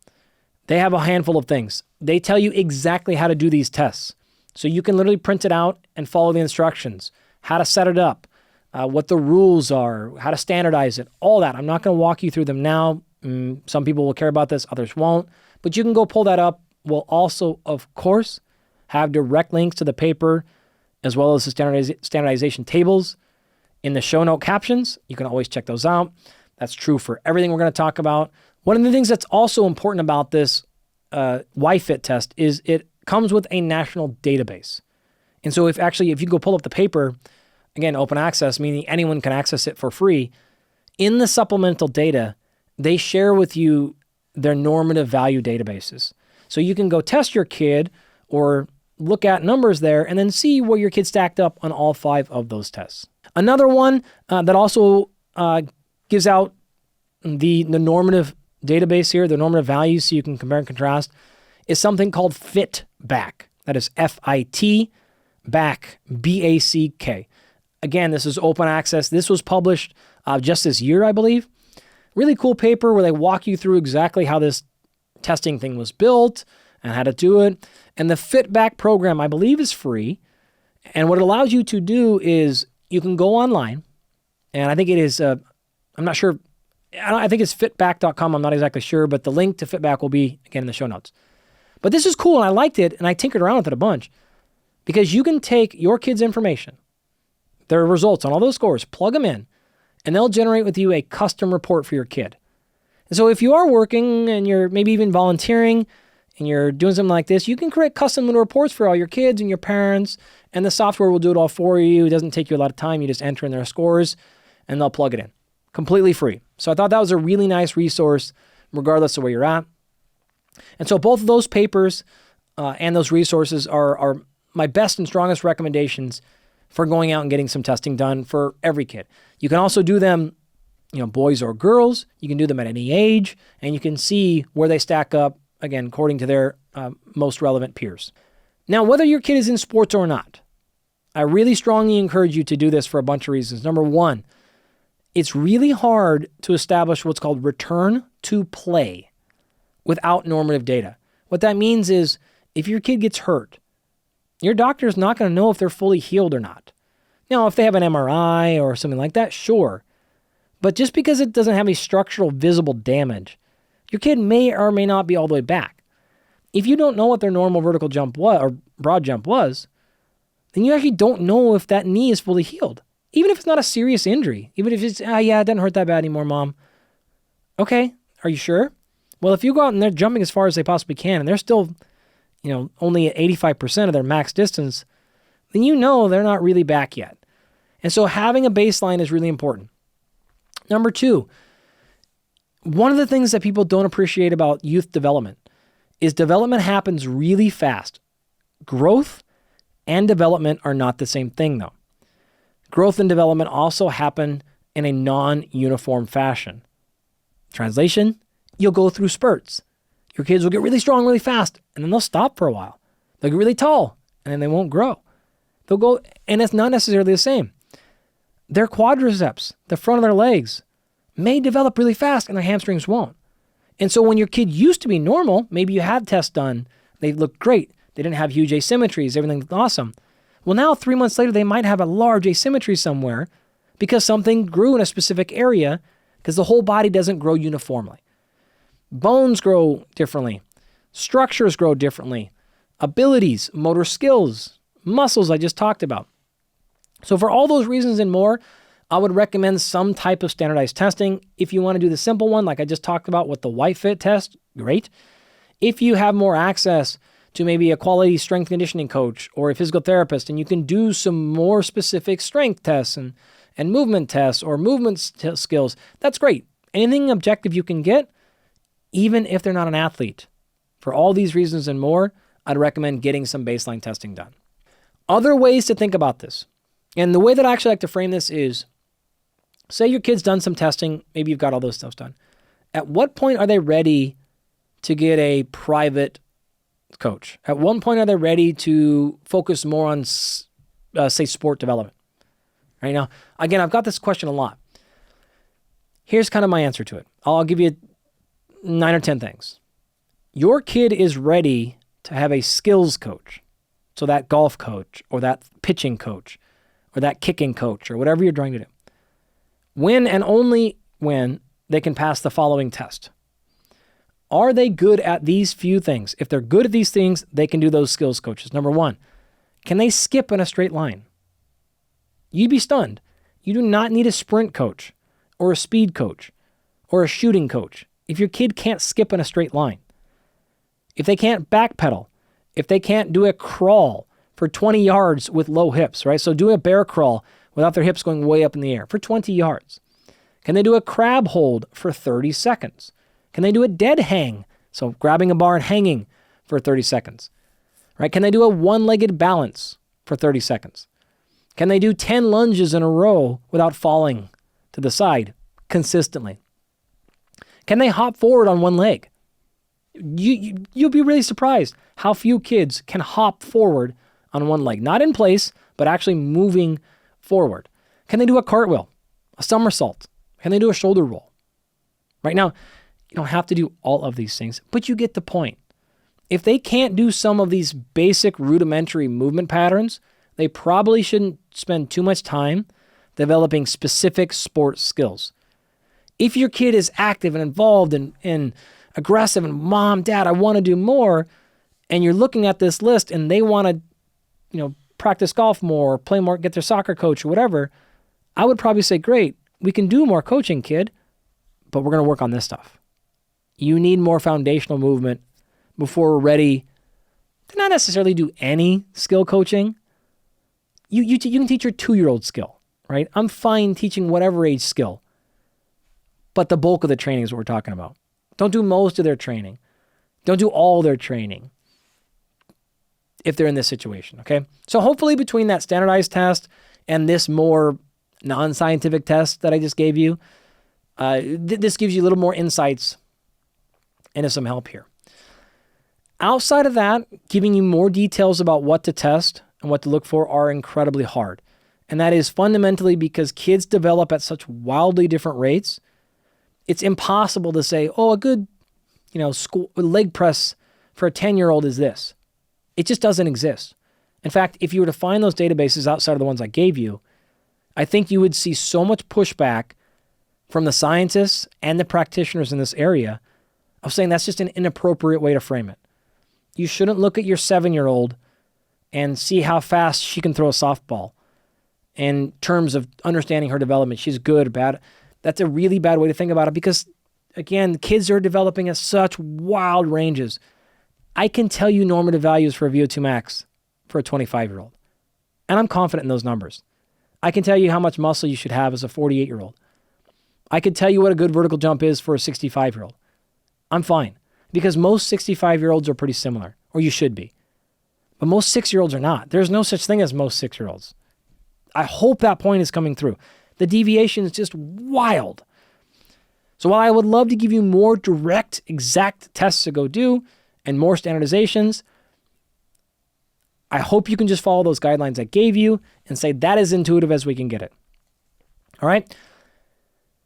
they have a handful of things. They tell you exactly how to do these tests. So you can literally print it out and follow the instructions, how to set it up, what the rules are, how to standardize it, all that. I'm not going to walk you through them now. Some people will care about this, others won't. But you can go pull that up. We'll also, of course, have direct links to the paper as well as the standardization tables in the show note captions. You can always check those out. That's true for everything we're going to talk about. One of the things that's also important about this YFIT test is it comes with a national database. And so if you go pull up the paper, again, open access, meaning anyone can access it for free, in the supplemental data, they share with you their normative value databases. So you can go test your kid or look at numbers there and then see where your kid stacked up on all 5 of those tests. Another one that also gives out the normative database here, the normative values so you can compare and contrast, is something called FitBack. That is FIT, back, BACK. Again, this is open access. This was published just this year, I believe. Really cool paper where they walk you through exactly how this testing thing was built and how to do it. And the FitBack program, I believe, is free. And what it allows you to do is you can go online, and I think it is, I'm not sure, I think it's fitback.com, I'm not exactly sure, but the link to FitBack will be, again, in the show notes. But this is cool, and I liked it, and I tinkered around with it a bunch, because you can take your kid's information, their results on all those scores, plug them in, and they'll generate with you a custom report for your kid. And so if you are working, and you're maybe even volunteering, and you're doing something like this, you can create custom little reports for all your kids and your parents, and the software will do it all for you. It doesn't take you a lot of time. You just enter in their scores, and they'll plug it in. Completely free. So I thought that was a really nice resource, regardless of where you're at. And so both of those papers and those resources are my best and strongest recommendations for going out and getting some testing done for every kid. You can also do them, boys or girls. You can do them at any age, and you can see where they stack up, again, according to their most relevant peers. Now, whether your kid is in sports or not, I really strongly encourage you to do this for a bunch of reasons. Number 1, it's really hard to establish what's called return to play without normative data. What that means is if your kid gets hurt, your doctor is not going to know if they're fully healed or not. Now, if they have an MRI or something like that, sure. But just because it doesn't have any structural visible damage, your kid may or may not be all the way back. If you don't know what their normal vertical jump was or broad jump was, then you actually don't know if that knee is fully healed. Even if it's not a serious injury, even if it's, it doesn't hurt that bad anymore, mom. Okay, are you sure? Well, if you go out and they're jumping as far as they possibly can and they're still, only at 85% of their max distance, then they're not really back yet. And so having a baseline is really important. Number 2, one of the things that people don't appreciate about youth development is development happens really fast. Growth and development are not the same thing, though. Growth and development also happen in a non-uniform fashion. Translation, you'll go through spurts. Your kids will get really strong really fast, and then they'll stop for a while. They'll get really tall, and then they won't grow. They'll go, and it's not necessarily the same. Their quadriceps, the front of their legs, may develop really fast, and their hamstrings won't. And so when your kid used to be normal, maybe you had tests done, they looked great, they didn't have huge asymmetries, everything looked awesome. Well, now 3 months later, they might have a large asymmetry somewhere because something grew in a specific area because the whole body doesn't grow uniformly. Bones grow differently. Structures grow differently. Abilities, motor skills, muscles I just talked about. So for all those reasons and more, I would recommend some type of standardized testing. If you want to do the simple one, like I just talked about with the YFIT test, great. If you have more access to maybe a quality strength conditioning coach or a physical therapist, and you can do some more specific strength tests and movement tests or movement skills, that's great. Anything objective you can get, even if they're not an athlete, For all these reasons and more, I'd recommend getting some baseline testing done. Other ways to think about this, and the way that I actually like to frame this is, say your kid's done some testing, maybe you've got all those stuff done. At what point are they ready to get a private coach? At one point are they ready to focus more on, say, sport development? Right now, again, I've got this question a lot. Here's kind of my answer to it. I'll give you 9 or 10 things. Your kid is ready to have a skills coach. So that golf coach or that pitching coach or that kicking coach or whatever you're trying to do. When and only when they can pass the following test. Are they good at these few things? If they're good at these things, they can do those skills coaches. Number 1, can they skip in a straight line? You'd be stunned. You do not need a sprint coach or a speed coach or a shooting coach if your kid can't skip in a straight line. If they can't backpedal, if they can't do a crawl for 20 yards with low hips, right? So do a bear crawl without their hips going way up in the air for 20 yards. Can they do a crab hold for 30 seconds? Can they do a dead hang? So grabbing a bar and hanging for 30 seconds, right? Can they do a one-legged balance for 30 seconds? Can they do 10 lunges in a row without falling to the side consistently? Can they hop forward on one leg? You'll be really surprised how few kids can hop forward on one leg. Not in place, but actually moving forward. Can they do a cartwheel, a somersault? Can they do a shoulder roll? Right now, you don't have to do all of these things, but you get the point. If they can't do some of these basic rudimentary movement patterns, they probably shouldn't spend too much time developing specific sport skills. If your kid is active and involved and aggressive and mom, dad, I want to do more, and you're looking at this list and they want to, practice golf more, play more, get their soccer coach or whatever, I would probably say, great, we can do more coaching, kid, but we're going to work on this stuff. You need more foundational movement before we're ready to not necessarily do any skill coaching. You can teach your 2-year-old skill, right? I'm fine teaching whatever age skill, but the bulk of the training is what we're talking about. Don't do most of their training. Don't do all their training if they're in this situation, okay? So hopefully between that standardized test and this more non-scientific test that I just gave you, this gives you a little more insights and some help here. Outside of that, giving you more details about what to test and what to look for are incredibly hard. And that is fundamentally because kids develop at such wildly different rates. It's impossible to say, a good, leg press for a 10-year-old is this. It just doesn't exist. In fact, if you were to find those databases outside of the ones I gave you, I think you would see so much pushback from the scientists and the practitioners in this area of saying that's just an inappropriate way to frame it. You shouldn't look at your 7-year-old and see how fast she can throw a softball in terms of understanding her development. She's good or bad. That's a really bad way to think about it because, again, kids are developing at such wild ranges. I can tell you normative values for a VO2 max for a 25-year-old, and I'm confident in those numbers. I can tell you how much muscle you should have as a 48-year-old. I could tell you what a good vertical jump is for a 65-year-old. I'm fine because most 65-year-olds are pretty similar, or you should be. But most 6-year-olds are not. There's no such thing as most 6-year-olds. I hope that point is coming through. The deviation is just wild. So while I would love to give you more direct, exact tests to go do and more standardizations, I hope you can just follow those guidelines I gave you and say that is intuitive as we can get it. All right?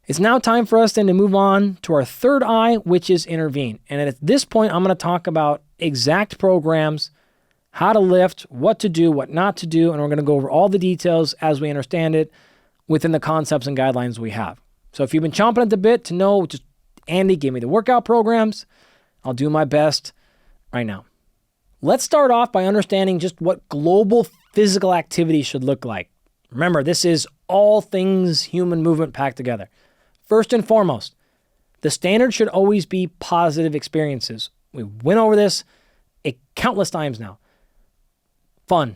It's now time for us then to move on to our third I, which is intervene. And at this point, I'm going to talk about exact programs, how to lift, what to do, what not to do, and we're going to go over all the details as we understand it within the concepts and guidelines we have. So if you've been chomping at the bit to know, just Andy, give me the workout programs. I'll do my best right now. Let's start off by understanding just what global physical activity should look like. Remember, this is all things human movement packed together. First and foremost, the standard should always be positive experiences. We went over this countless times now. Fun,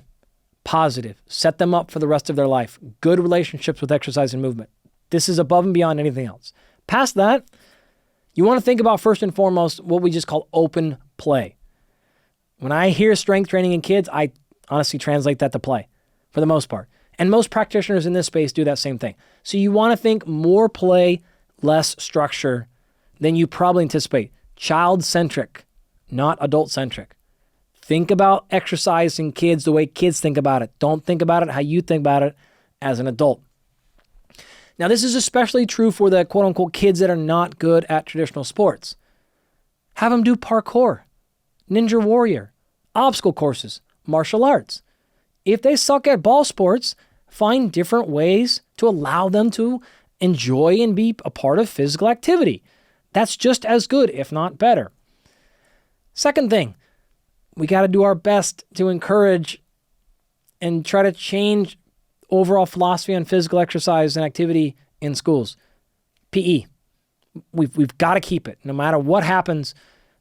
positive, set them up for the rest of their life. Good relationships with exercise and movement. This is above and beyond anything else. Past that, you want to think about first and foremost what we just call open play. When I hear strength training in kids, I honestly translate that to play for the most part. And most practitioners in this space do that same thing. So you want to think more play, less structure than you probably anticipate. Child-centric, not adult-centric. Think about exercise in kids the way kids think about it. Don't think about it how you think about it as an adult. Now, this is especially true for the quote-unquote kids that are not good at traditional sports. Have them do parkour, ninja warrior, obstacle courses, martial arts. If they suck at ball sports, find different ways to allow them to enjoy and be a part of physical activity. That's just as good, if not better. Second thing, we got to do our best to encourage and try to change overall philosophy on physical exercise and activity in schools. PE. We've got to keep it. No matter what happens,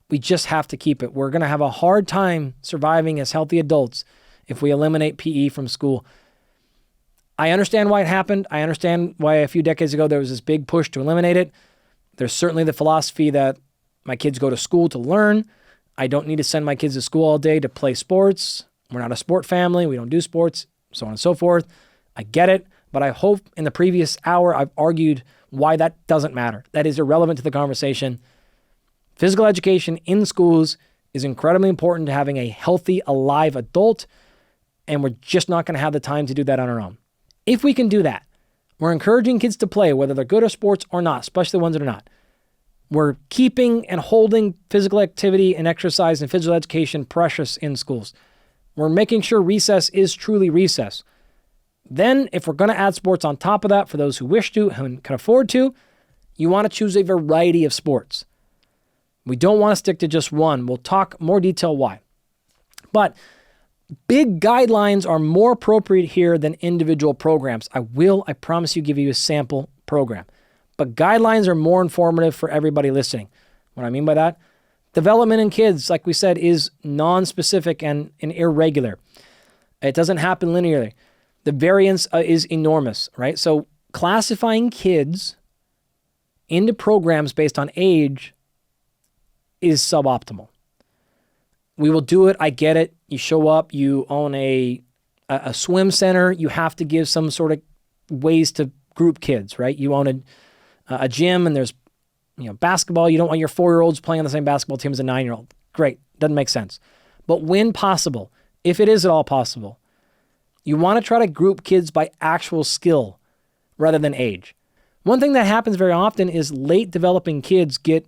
we just have to keep it. We're going to have a hard time surviving as healthy adults if we eliminate PE from school. I understand why it happened. I understand why a few decades ago there was this big push to eliminate it. There's certainly the philosophy that my kids go to school to learn. I don't need to send my kids to school all day to play sports. We're not a sport family. We don't do sports, so on and so forth. I get it, but I hope in the previous hour I've argued why that doesn't matter. That is irrelevant to the conversation. Physical education in schools is incredibly important to having a healthy, alive adult, and we're just not going to have the time to do that on our own. If we can do that, we're encouraging kids to play, whether they're good at sports or not, especially the ones that are not. We're keeping and holding physical activity and exercise and physical education precious in schools. We're making sure recess is truly recess. Then, if we're going to add sports on top of that, for those who wish to and can afford to, you want to choose a variety of sports. We don't want to stick to just one. We'll talk more detail why. But big guidelines are more appropriate here than individual programs. I promise you, give you a sample program. But guidelines are more informative for everybody listening. What I mean by that? Development in kids, like we said, is non-specific and irregular. It doesn't happen linearly. The variance is enormous, right? So classifying kids into programs based on age is suboptimal. We will do it. I get it. You show up, you own a swim center. You have to give some sort of ways to group kids, right? You own a gym and there's basketball. You don't want your 4-year-olds playing on the same basketball team as a 9-year-old. Great. Doesn't make sense. But when possible, if it is at all possible, you want to try to group kids by actual skill rather than age. One thing that happens very often is late developing kids get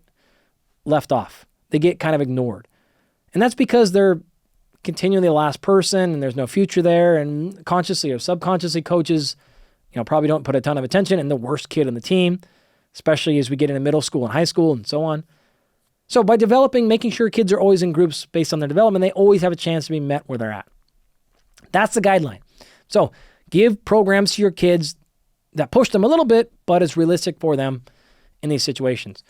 left off. They get kind of ignored. And that's because they're continually the last person and there's no future there. And consciously or subconsciously, coaches probably don't put a ton of attention and the worst kid on the team, especially as we get into middle school and high school and so on. So by making sure kids are always in groups based on their development, they always have a chance to be met where they're at. That's the guideline. So give programs to your kids that push them a little bit, but is realistic for them in these situations.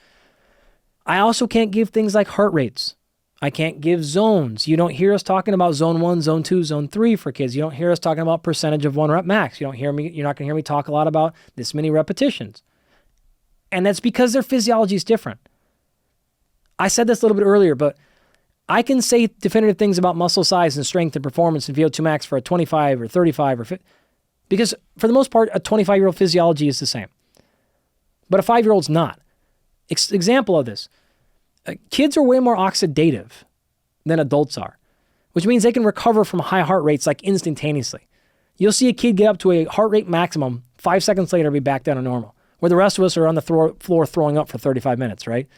I also can't give things like heart rates. I can't give zones. You don't hear us talking about zone 1, zone 2, zone 3 for kids. You don't hear us talking about percentage of 1 rep max. You're not going to hear me talk a lot about this many repetitions. And that's because their physiology is different. I said this a little bit earlier, but I can say definitive things about muscle size and strength and performance and VO2 max for a 25 or 35 or 50, because for the most part, a 25-year-old physiology is the same. But a 5-year-old's not. Example of this, kids are way more oxidative than adults are, which means they can recover from high heart rates like instantaneously. You'll see a kid get up to a heart rate maximum, 5 seconds later be back down to normal, where the rest of us are on the floor throwing up for 35 minutes, right?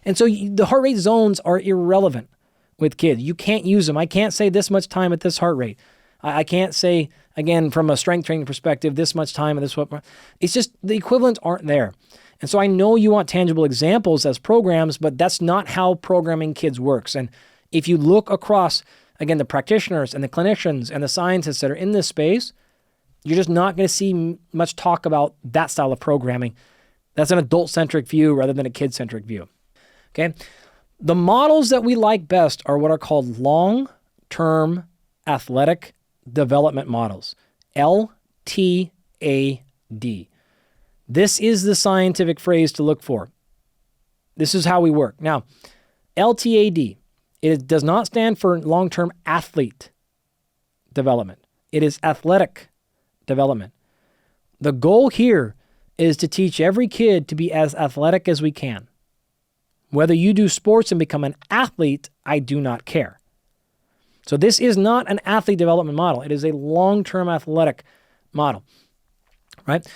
And so the heart rate zones are irrelevant with kids. You can't use them. I can't say this much time at this heart rate. I can't say, again, from a strength training perspective, this much time at this. It's just the equivalents aren't there. And so I know you want tangible examples as programs, but that's not how programming kids works. And if you look across, again, the practitioners and the clinicians and the scientists that are in this space, you're just not going to see much talk about that style of programming. That's an adult-centric view rather than a kid-centric view. Okay? The models that we like best are what are called long-term athletic development models, LTAD. This is the scientific phrase to look for. This is how we work. Now, LTAD It does not stand for long-term athlete development. It is athletic development. The goal here is to teach every kid to be as athletic as we can. Whether you do sports and become an athlete, I do not care. So this is not an athlete development model. It is a long-term athletic model, right?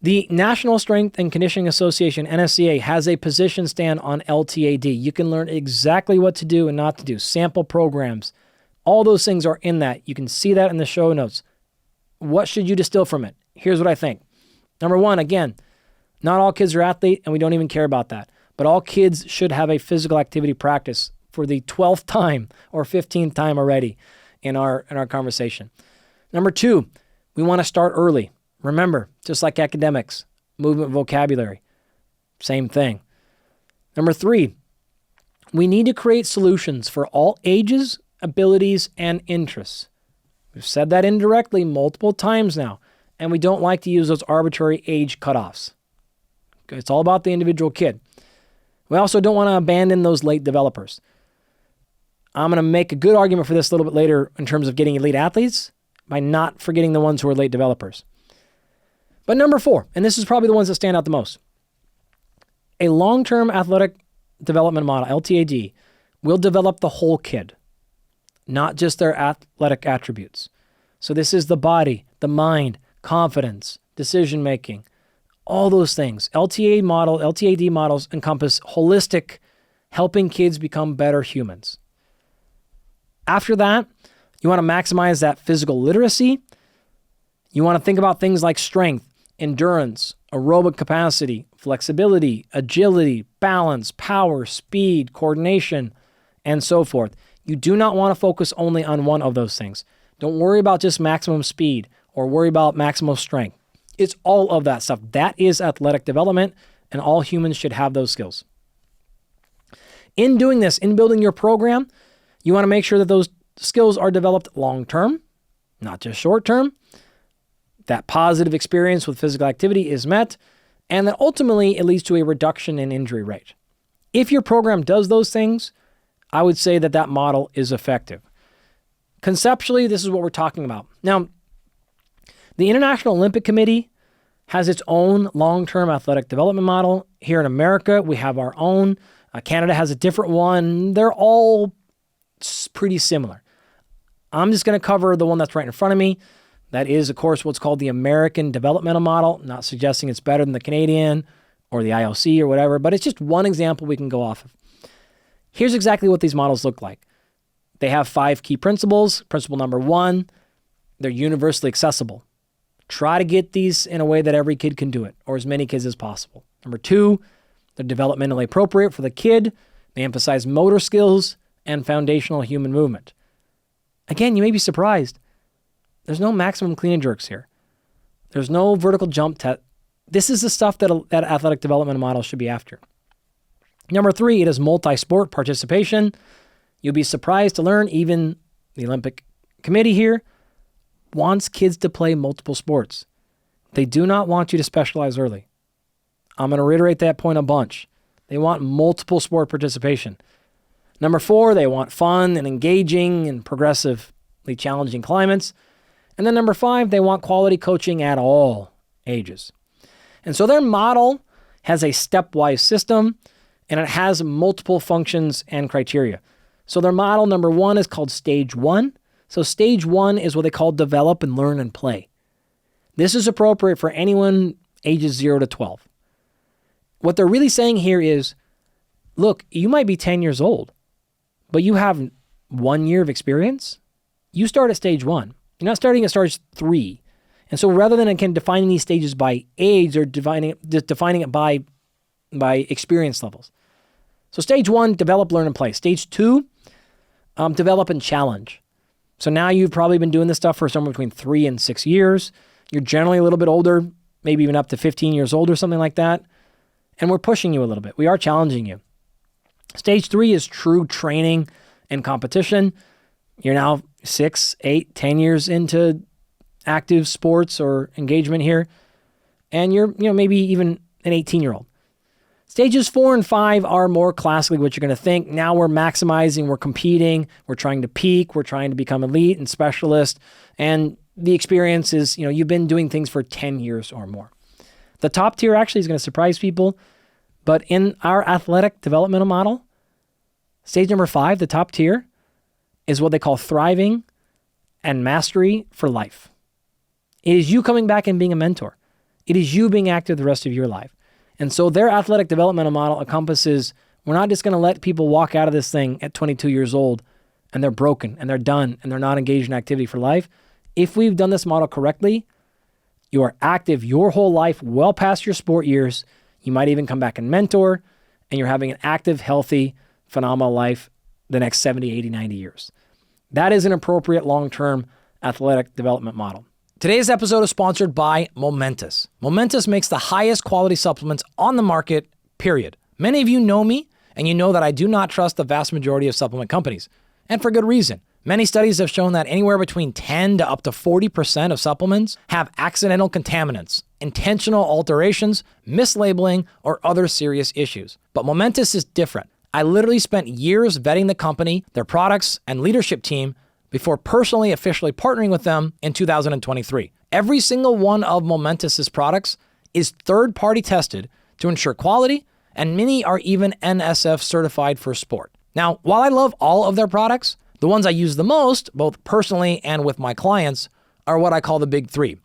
The National Strength and Conditioning Association, NSCA, has a position stand on LTAD. You can learn exactly what to do and not to do. Sample programs, all those things are in that. You can see that in the show notes. What should you distill from it? Here's what I think. Number one, again, not all kids are athletes, and we don't even care about that. But all kids should have a physical activity practice for the 12th time or 15th time already in our conversation. Number two, we want to start early. Remember, just like academics, movement vocabulary, same thing. Number three, we need to create solutions for all ages, abilities, and interests. We've said that indirectly multiple times now, and we don't like to use those arbitrary age cutoffs. It's all about the individual kid. We also don't want to abandon those late developers. I'm going to make a good argument for this a little bit later in terms of getting elite athletes by not forgetting the ones who are late developers. But number four, and this is probably the ones that stand out the most, a long-term athletic development model, LTAD, will develop the whole kid, not just their athletic attributes. So this is the body, the mind, confidence, decision-making, all those things. LTAD models encompass holistic, helping kids become better humans. After that, you want to maximize that physical literacy. You want to think about things like strength, endurance, aerobic capacity, flexibility, agility, balance, power, speed, coordination, and so forth. You do not want to focus only on one of those things. Don't worry about just maximum speed or worry about maximum strength. It's all of that stuff. That is athletic development, and all humans should have those skills. In doing this, in building your program, you want to make sure that those skills are developed long-term, not just short-term. That positive experience with physical activity is met, and that ultimately it leads to a reduction in injury rate. If your program does those things, I would say that that model is effective. Conceptually, this is what we're talking about. Now, the International Olympic Committee has its own long-term athletic development model. Here in America, we have our own. Canada has a different one. They're all pretty similar. I'm just going to cover the one that's right in front of me. That is, of course, what's called the American Developmental Model. Not suggesting it's better than the Canadian or the IOC or whatever, but it's just one example we can go off of. Here's exactly what these models look like. They have 5 key principles. Principle number 1, they're universally accessible. Try to get these in a way that every kid can do it, or as many kids as possible. Number 2, they're developmentally appropriate for the kid. They emphasize motor skills and foundational human movement. Again, you may be surprised. There's no maximum clean and jerks here. There's no vertical jump test. This is the stuff that athletic development model should be after. Number 3, it is multi-sport participation. You'll be surprised to learn even the Olympic Committee here wants kids to play multiple sports. They do not want you to specialize early. I'm going to reiterate that point a bunch. They want multiple sport participation. Number 4, they want fun and engaging and progressively challenging climates. And then number 5, they want quality coaching at all ages. And so their model has a stepwise system, and it has multiple functions and criteria. So their model number 1 is called Stage 1. So Stage 1 is what they call develop and learn and play. This is appropriate for anyone ages 0 to 12. What they're really saying here is, look, you might be 10 years old, but you have 1 year of experience. You start at Stage 1. You're not starting at stage 3. And so rather than again defining these stages by age or defining it by experience levels. So Stage 1, develop, learn, and play. Stage 2, develop and challenge. So now you've probably been doing this stuff for somewhere between 3 and 6 years. You're generally a little bit older, maybe even up to 15 years old or something like that. And we're pushing you a little bit. We are challenging you. Stage 3 is true training and competition. You're now 6, 8, 10 years into active sports or engagement here. And you're, maybe even an 18-year-old. Stages 4 and 5 are more classically what you're going to think. Now we're maximizing, we're competing, we're trying to peak, we're trying to become elite and specialist. And the experience is, you've been doing things for 10 years or more. The top tier actually is going to surprise people. But in our athletic developmental model, stage number 5, the top tier, is what they call thriving and mastery for life. It is you coming back and being a mentor. It is you being active the rest of your life. And so their athletic developmental model encompasses, we're not just going to let people walk out of this thing at 22 years old and they're broken and they're done and they're not engaged in activity for life. If we've done this model correctly, you are active your whole life, well past your sport years. You might even come back and mentor, and you're having an active, healthy, phenomenal life the next 70, 80, 90 years. That is an appropriate long-term athletic development model. Today's episode is sponsored by Momentous. Momentous makes the highest quality supplements on the market, period. Many of you know me, and you know that I do not trust the vast majority of supplement companies, and for good reason. Many studies have shown that anywhere between 10 to up to 40% of supplements have accidental contaminants, intentional alterations, mislabeling, or other serious issues. But Momentous is different. I literally spent years vetting the company, their products, and leadership team before personally officially partnering with them in 2023. Every single one of Momentous's products is third-party tested to ensure quality, and many are even NSF certified for sport. Now, while I love all of their products, the ones I use the most, both personally and with my clients, are what I call the big three.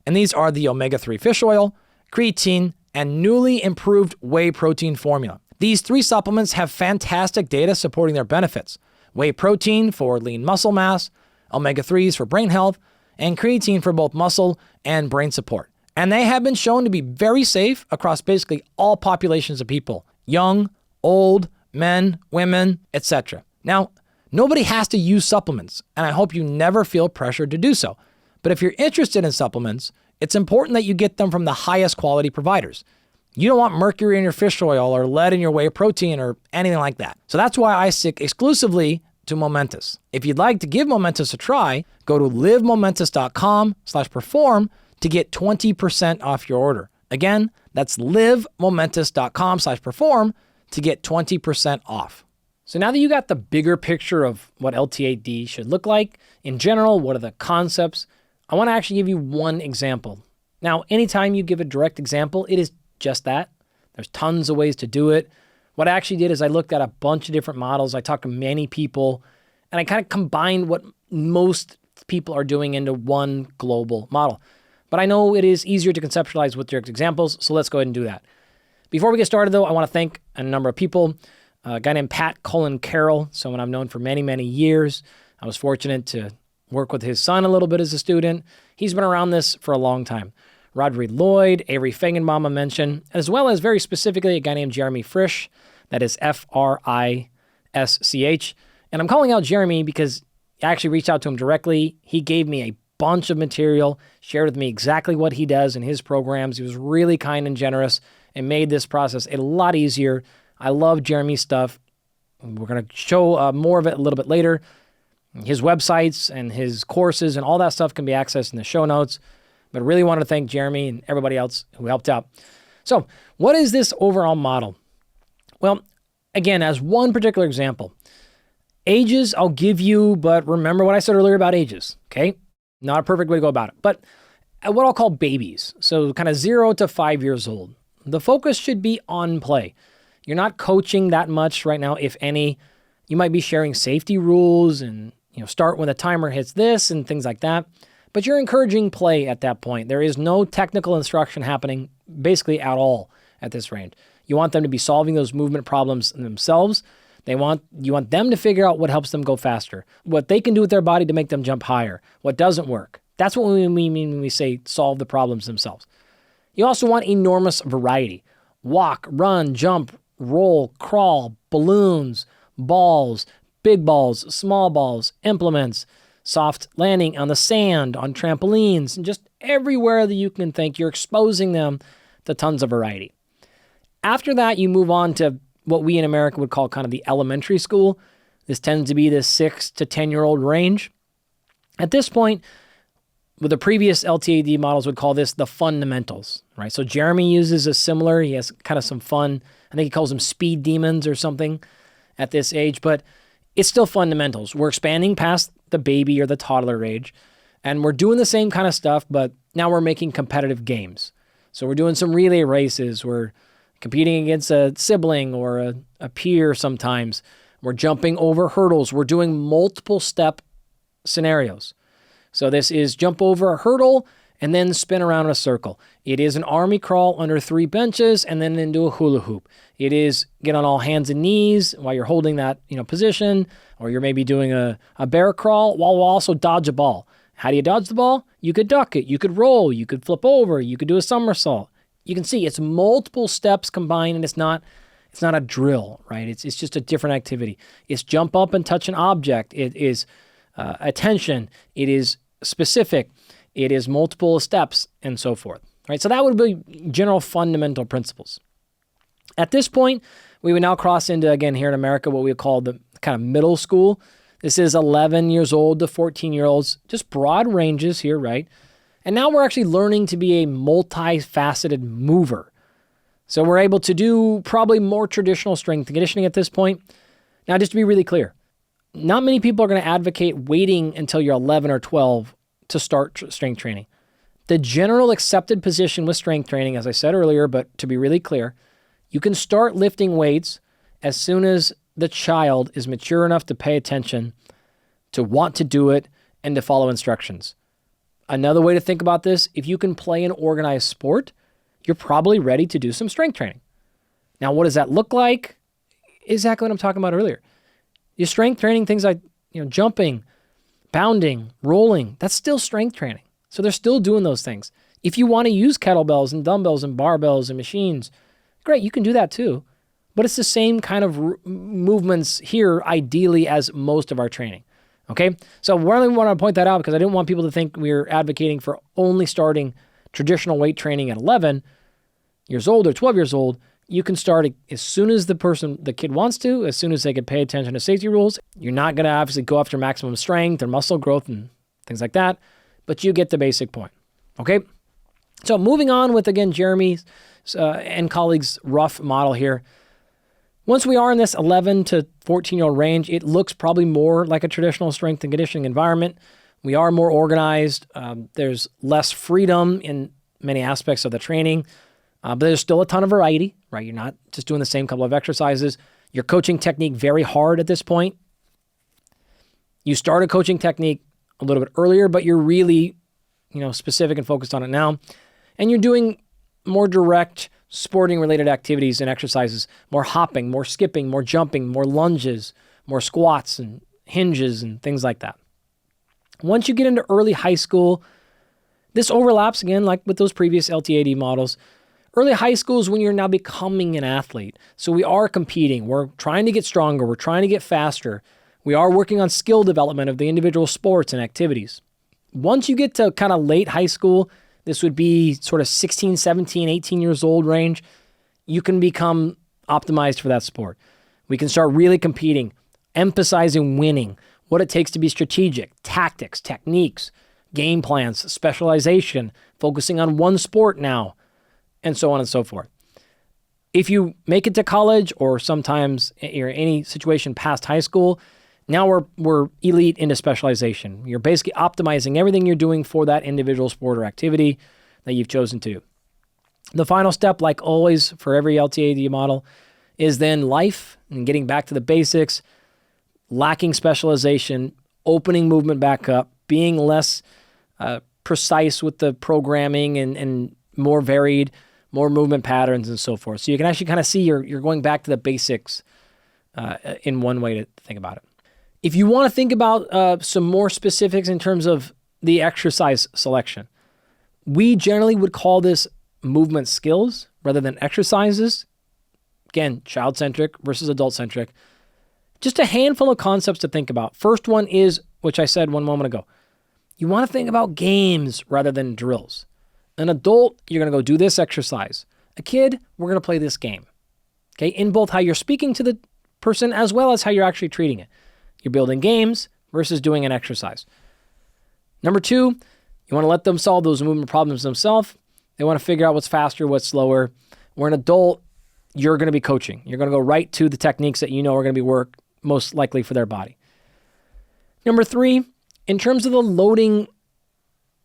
And these are the omega-3 fish oil, creatine, and newly improved whey protein formula. These 3 supplements have fantastic data supporting their benefits. Whey protein for lean muscle mass, omega-3s for brain health, and creatine for both muscle and brain support. And they have been shown to be very safe across basically all populations of people, young, old, men, women, etc. Now, nobody has to use supplements, and I hope you never feel pressured to do so. But if you're interested in supplements, it's important that you get them from the highest quality providers. You don't want mercury in your fish oil or lead in your whey protein or anything like that. So that's why I stick exclusively to Momentous. If you'd like to give Momentous a try, go to livemomentous.com/perform to get 20% off your order. Again, that's livemomentous.com/perform to get 20% off. So now that you got the bigger picture of what LTAD should look like, in general, what are the concepts, I want to actually give you one example. Now, anytime you give a direct example, it is just that. There's tons of ways to do it. What I actually did is I looked at a bunch of different models. I talked to many people, and I kind of combined what most people are doing into one global model. But I know it is easier to conceptualize with direct examples, so let's go ahead and do that. Before we get started, though, I want to thank a number of people. A guy named Pat Cullen Carroll, someone I've known for many, many years. I was fortunate to work with his son a little bit as a student. He's been around this for a long time. Rodri Lloyd, Avery Feigenbaum I mentioned, as well as very specifically a guy named Jeremy Frisch, that is Frisch. And I'm calling out Jeremy because I actually reached out to him directly. He gave me a bunch of material, shared with me exactly what he does in his programs. He was really kind and generous and made this process a lot easier. I love Jeremy's stuff. We're going to show more of it a little bit later. His websites and his courses and all that stuff can be accessed in the show notes. But I really wanted to thank Jeremy and everybody else who helped out. So what is this overall model? Well, again, as one particular example, ages I'll give you, but remember what I said earlier about ages, okay? Not a perfect way to go about it, but what I'll call babies. So kind of 0 to 5 years old. The focus should be on play. You're not coaching that much right now, if any. You might be sharing safety rules and start when the timer hits this and things like that. But you're encouraging play at that point. There is no technical instruction happening basically at all at this range. You want them to be solving those movement problems themselves. You want them to figure out what helps them go faster, what they can do with their body to make them jump higher, what doesn't work. That's what we mean when we say solve the problems themselves. You also want enormous variety. Walk, run, jump, roll, crawl, balloons, balls, big balls, small balls, implements, soft landing on the sand, on trampolines, and just everywhere that you can think. You're exposing them to tons of variety. After that, you move on to what we in America would call kind of the elementary school. This tends to be the 6 to 10-year-old range. At this point, With the previous LTAD models would call this the fundamentals, right? So Jeremy uses a similar, he has kind of some fun, I think he calls them speed demons or something at this age, but it's still fundamentals. We're expanding past the baby or the toddler age, and we're doing the same kind of stuff, but now we're making competitive games. So we're doing some relay races, we're competing against a sibling or a peer sometimes. We're jumping over hurdles. We're doing multiple step scenarios. So this is jump over a hurdle and then spin around in a circle. It is an army crawl under 3 benches and then into a hula hoop. It is get on all hands and knees while you're holding that position, or you're maybe doing a bear crawl while we'll also dodge a ball. How do you dodge the ball? You could duck it, you could roll, you could flip over, you could do a somersault. You can see it's multiple steps combined, and it's not a drill, right? It's just a different activity. It's jump up and touch an object. It is attention. It is specific. It is multiple steps and so forth, right? So that would be general fundamental principles. At this point, we would now cross into, again, here in America, what we call the kind of middle school. This is 11 years old to 14-year-olds, just broad ranges here, right? And now we're actually learning to be a multifaceted mover. So we're able to do probably more traditional strength and conditioning at this point. Now, just to be really clear, not many people are going to advocate waiting until you're 11 or 12 to start strength training. The general accepted position with strength training, as I said earlier, but to be really clear, you can start lifting weights as soon as the child is mature enough to pay attention, to want to do it, and to follow instructions. Another way to think about this, if you can play an organized sport, you're probably ready to do some strength training. Now, what does that look like? Exactly what I'm talking about earlier. Your strength training, things like jumping, bounding, rolling, that's still strength training. So they're still doing those things. If you want to use kettlebells and dumbbells and barbells and machines, great, you can do that too. But it's the same kind of movements here, ideally, as most of our training. Okay? So I really want to point that out because I didn't want people to think we're advocating for only starting traditional weight training at 11 years old or 12 years old. You can start as soon as the kid wants to, as soon as they can pay attention to safety rules. You're not going to obviously go after maximum strength or muscle growth and things like that, but you get the basic point. Okay? So moving on with, again, Jeremy's and colleagues' rough model here. Once we are in this 11 to 14-year-old range, it looks probably more like a traditional strength and conditioning environment. We are more organized. There's less freedom in many aspects of the training, but there's still a ton of variety, right? You're not just doing the same couple of exercises. You're coaching technique very hard at this point. You started coaching technique a little bit earlier, but you're really, specific and focused on it now. And you're doing more direct sporting-related activities and exercises, more hopping, more skipping, more jumping, more lunges, more squats and hinges and things like that. Once you get into early high school, this overlaps again like with those previous LTAD models. Early high school is when you're now becoming an athlete. So we are competing. We're trying to get stronger. We're trying to get faster. We are working on skill development of the individual sports and activities. Once you get to kind of late high school, this would be sort of 16, 17, 18 years old range, you can become optimized for that sport. We can start really competing, emphasizing winning, what it takes to be strategic, tactics, techniques, game plans, specialization, focusing on one sport now, and so on and so forth. If you make it to college or sometimes or any situation past high school, now we're elite into specialization. You're basically optimizing everything you're doing for that individual sport or activity that you've chosen to do. The final step, like always for every LTAD model, is then life and getting back to the basics, lacking specialization, opening movement back up, being less precise with the programming and more varied, more movement patterns and so forth. So you can actually kind of see you're going back to the basics in one way to think about it. If you want to think about some more specifics in terms of the exercise selection, we generally would call this movement skills rather than exercises. Again, child-centric versus adult-centric. Just a handful of concepts to think about. First one is, which I said one moment ago, you want to think about games rather than drills. An adult, you're going to go do this exercise. A kid, we're going to play this game. Okay, in both how you're speaking to the person as well as how you're actually treating it. You're building games versus doing an exercise. Number two, You want to let them solve those movement problems themselves. They want to figure out what's faster, what's slower. Where an adult, you're going to be coaching. You're going to go right to the techniques that you know are going to be work most likely for their body. Number 3, in terms of the loading,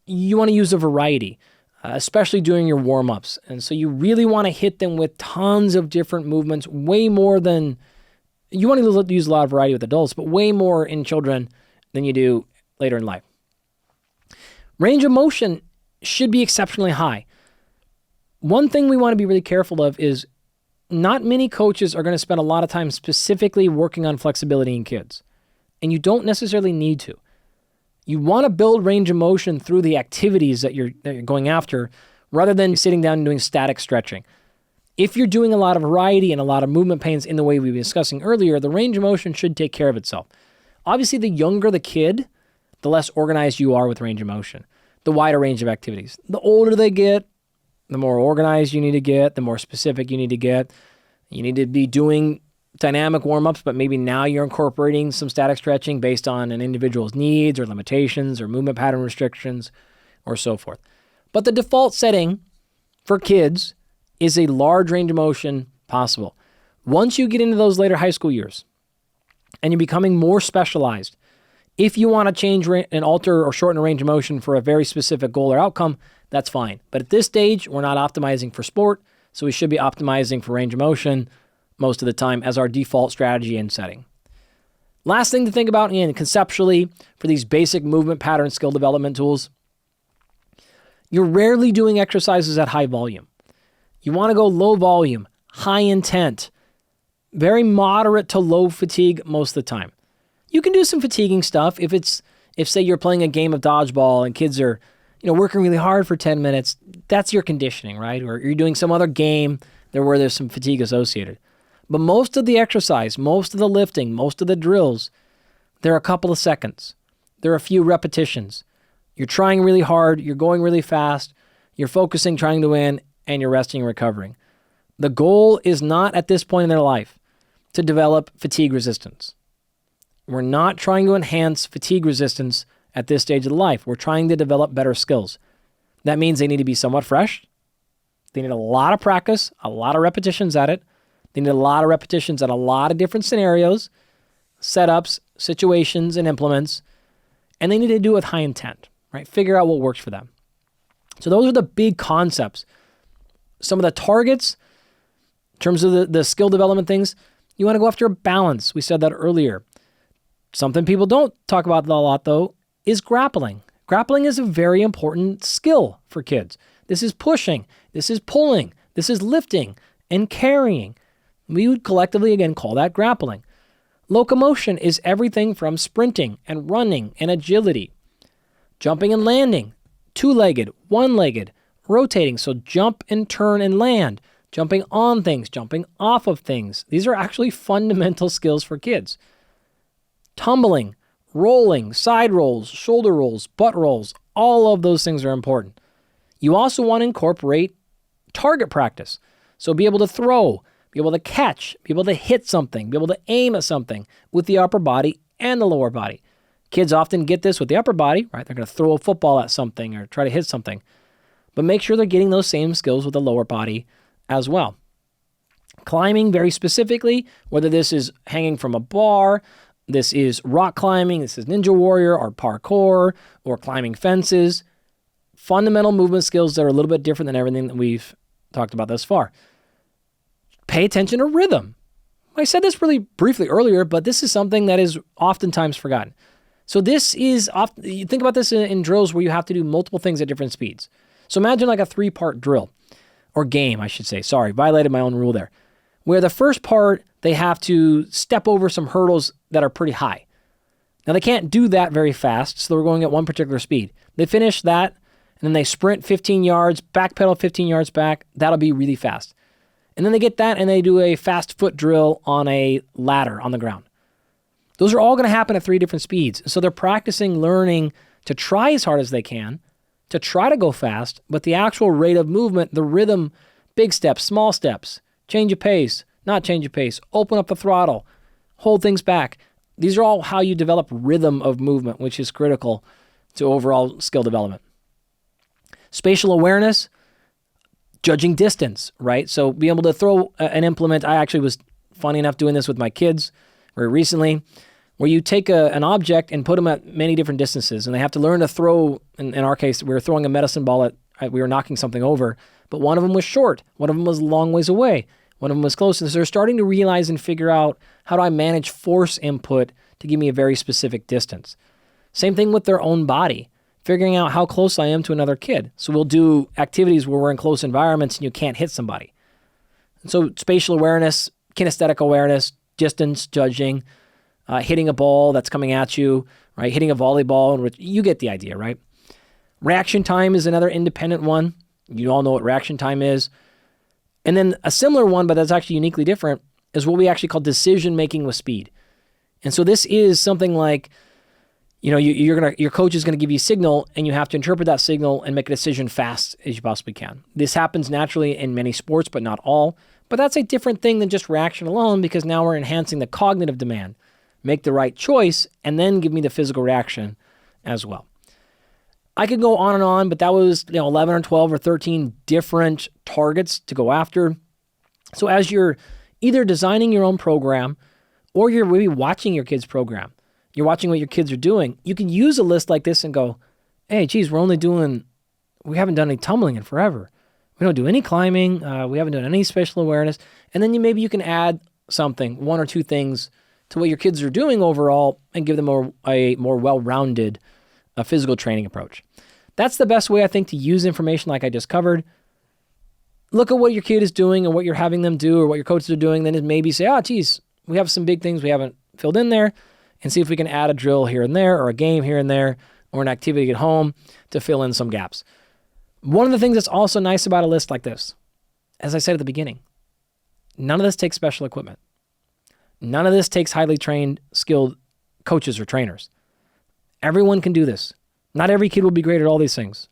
you want to use a variety, especially during your warm-ups. And so you really want to hit them with tons of different movements, way more than, you want to use a lot of variety with adults, but way more in children than you do later in life. Range of motion should be exceptionally high. One thing we want to be really careful of is not many coaches are going to spend a lot of time specifically working on flexibility in kids. And you don't necessarily need to. You want to build range of motion through the activities that you're going after rather than sitting down and doing static stretching. If you're doing a lot of variety and a lot of movement pains in the way we were discussing earlier, the range of motion should take care of itself. Obviously, the younger the kid, the less organized you are with range of motion, the wider range of activities. The older they get, the more organized you need to get, the more specific you need to get. You need to be doing dynamic warm-ups, but maybe now you're incorporating some static stretching based on an individual's needs or limitations or movement pattern restrictions or so forth. But the default setting for kids is a large range of motion possible. Once you get into those later high school years and you're becoming more specialized, if you want to change and alter or shorten a range of motion for a very specific goal or outcome, that's fine. But at this stage, we're not optimizing for sport, so we should be optimizing for range of motion most of the time as our default strategy and setting. Last thing to think about, and conceptually, for these basic movement pattern skill development tools, you're rarely doing exercises at high volume. You want to go low volume, high intent, very moderate to low fatigue most of the time. You can do some fatiguing stuff if say you're playing a game of dodgeball and kids are, working really hard for 10 minutes. That's your conditioning, right? Or you're doing some other game where there's some fatigue associated. But most of the exercise, most of the lifting, most of the drills, they're a couple of seconds. They're a few repetitions. You're trying really hard, you're going really fast, you're focusing, trying to win, and you're resting and recovering. The goal is not at this point in their life to develop fatigue resistance. We're not trying to enhance fatigue resistance at this stage of life. We're trying to develop better skills. That means they need to be somewhat fresh. They need a lot of practice, a lot of repetitions at it. They need a lot of repetitions at a lot of different scenarios, setups, situations, and implements. And they need to do it with high intent, right? Figure out what works for them. So those are the big concepts. Some of the targets, in terms of the skill development things, you want to go after a balance. We said that earlier. Something people don't talk about a lot, though, is grappling. Grappling is a very important skill for kids. This is pushing. This is pulling. This is lifting and carrying. We would collectively, again, call that grappling. Locomotion is everything from sprinting and running and agility. Jumping and landing, two-legged, one-legged, rotating, so jump and turn and land, jumping on things, jumping off of things. These are actually fundamental skills for kids. Tumbling, rolling, side rolls, shoulder rolls, butt rolls, all of those things are important. You also want to incorporate target practice. So be able to throw, be able to catch, be able to hit something, be able to aim at something with the upper body and the lower body. Kids often get this with the upper body, right? They're going to throw a football at something or try to hit something. But make sure they're getting those same skills with the lower body as well. Climbing very specifically, whether this is hanging from a bar, this is rock climbing, this is Ninja Warrior or parkour or climbing fences. Fundamental movement skills that are a little bit different than everything that we've talked about thus far. Pay attention to rhythm. I said this really briefly earlier, but this is something that is oftentimes forgotten. So this is, you think about this in drills where you have to do multiple things at different speeds. So imagine like a 3-part drill, or game, I should say. Sorry, violated my own rule there. Where the first part, they have to step over some hurdles that are pretty high. Now they can't do that very fast, so they're going at one particular speed. They finish that, and then they sprint 15 yards, backpedal 15 yards back. That'll be really fast. And then they get that, and they do a fast foot drill on a ladder on the ground. Those are all going to happen at 3 different speeds. So they're practicing learning to try as hard as they can, to try to go fast, but the actual rate of movement, the rhythm, big steps, small steps, change of pace, not change of pace, open up the throttle, hold things back. These are all how you develop rhythm of movement, which is critical to overall skill development. Spatial awareness, judging distance, right? So being able to throw an implement. I actually was funny enough doing this with my kids very recently, where you take an object and put them at many different distances, and they have to learn to throw. In our case, we were throwing a medicine ball we were knocking something over, but one of them was short, one of them was a long ways away, one of them was close. And so they're starting to realize and figure out, how do I manage force input to give me a very specific distance? Same thing with their own body, figuring out how close I am to another kid. So we'll do activities where we're in close environments and you can't hit somebody. And so spatial awareness, kinesthetic awareness, distance judging, hitting a ball that's coming at you, right? Hitting a volleyball, you get the idea, right? Reaction time is another independent one. You all know what reaction time is. And then a similar one, but that's actually uniquely different, is what we actually call decision making with speed. And so this is something like, your coach is going to give you a signal, and you have to interpret that signal and make a decision fast as you possibly can. This happens naturally in many sports, but not all. But that's a different thing than just reaction alone, because now we're enhancing the cognitive demand. Make the right choice, and then give me the physical reaction as well. I could go on, but that was 11 or 12 or 13 different targets to go after. So as you're either designing your own program, or you're maybe watching your kids' program, you're watching what your kids are doing, you can use a list like this and go, hey, geez, we haven't done any tumbling in forever. We don't do any climbing. We haven't done any spatial awareness. And then maybe you can add something, one or two things to what your kids are doing overall, and give them a more well-rounded physical training approach. That's the best way, I think, to use information like I just covered. Look at what your kid is doing and what you're having them do, or what your coaches are doing. Then maybe say, geez, we have some big things we haven't filled in there, and see if we can add a drill here and there, or a game here and there, or an activity at home to fill in some gaps. One of the things that's also nice about a list like this, as I said at the beginning, none of this takes special equipment. None of this takes highly trained, skilled coaches or trainers. Everyone can do this. Not every kid will be great at all these things.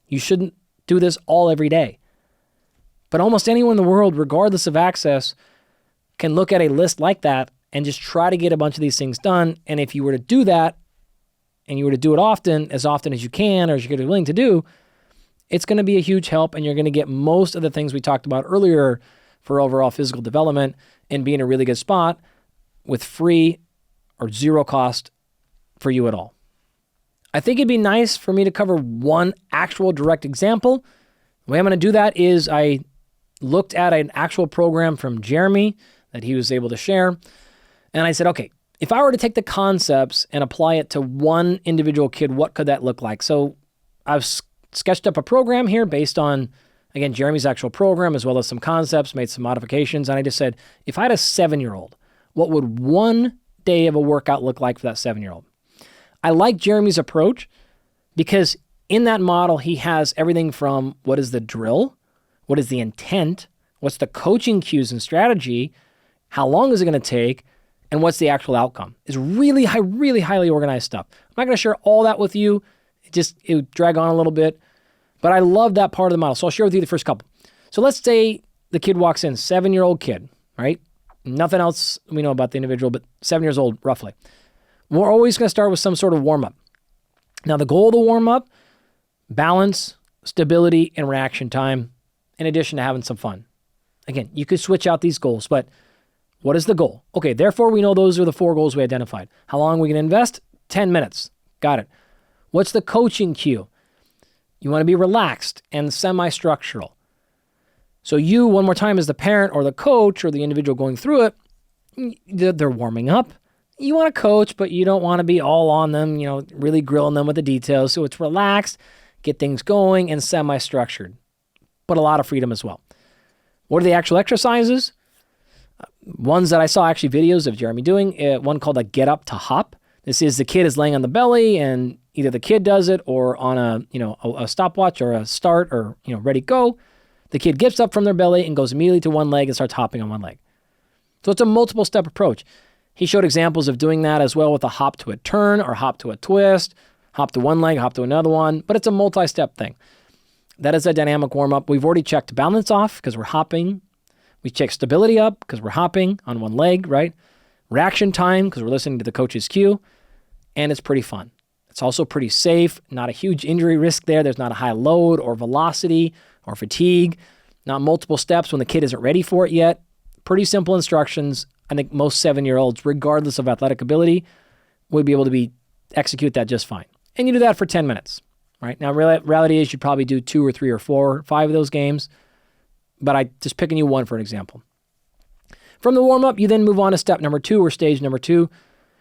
You shouldn't do this all every day. But almost anyone in the world, regardless of access, can look at a list like that and just try to get a bunch of these things done. And if you were to do that, and you were to do it often as you can, or as you're willing to do, it's going to be a huge help, and you're going to get most of the things we talked about earlier for overall physical development and be in a really good spot with free or zero cost for you at all. I think it'd be nice for me to cover one actual direct example. The way I'm going to do that is I looked at an actual program from Jeremy that he was able to share. And I said, okay, if I were to take the concepts and apply it to one individual kid, what could that look like? So I've sketched up a program here based on, again, Jeremy's actual program, as well as some concepts, made some modifications. And I just said, if I had a 7-year-old, what would one day of a workout look like for that 7-year-old? I like Jeremy's approach because in that model, he has everything from what is the drill, what is the intent, what's the coaching cues and strategy, how long is it going to take, and what's the actual outcome. It's really highly organized stuff. I'm not going to share all that with you. It would drag on a little bit, but I love that part of the model. So I'll share with you the first couple. So let's say the kid walks in, 7-year-old kid, right? Nothing else we know about the individual, but 7 years old, roughly. We're always going to start with some sort of warm-up. Now, the goal of the warm-up, balance, stability, and reaction time, in addition to having some fun. Again, you could switch out these goals, but what is the goal? Okay, therefore, we know those are the 4 goals we identified. How long are we going to invest? 10 minutes. Got it. What's the coaching cue? You want to be relaxed and semi-structural. So you, one more time, as the parent or the coach or the individual going through it, they're warming up. You want to coach, but you don't want to be all on them, really grilling them with the details. So it's relaxed, get things going, and semi-structured, but a lot of freedom as well. What are the actual exercises? Ones that I saw actually videos of Jeremy doing, one called a get up to hop. This is the kid is laying on the belly, and either the kid does it or on a stopwatch or a start or, ready, go. The kid gets up from their belly and goes immediately to one leg and starts hopping on one leg. So it's a multiple step approach. He showed examples of doing that as well with a hop to a turn or hop to a twist, hop to one leg, hop to another one, but it's a multi-step thing. That is a dynamic warm-up. We've already checked balance off because we're hopping. We checked stability up because we're hopping on one leg, right? Reaction time because we're listening to the coach's cue, and it's pretty fun. It's also pretty safe, not a huge injury risk there. There's not a high load or velocity or fatigue, not multiple steps when the kid isn't ready for it yet. Pretty simple instructions. I think most 7-year-olds, regardless of athletic ability, would be able to execute that just fine. And you do that for 10 minutes, right? Now, reality is you'd probably do 2 or 3 or 4 or 5 of those games, but I just picking you one for an example. From the warm-up, you then move on to step number 2 or stage number 2,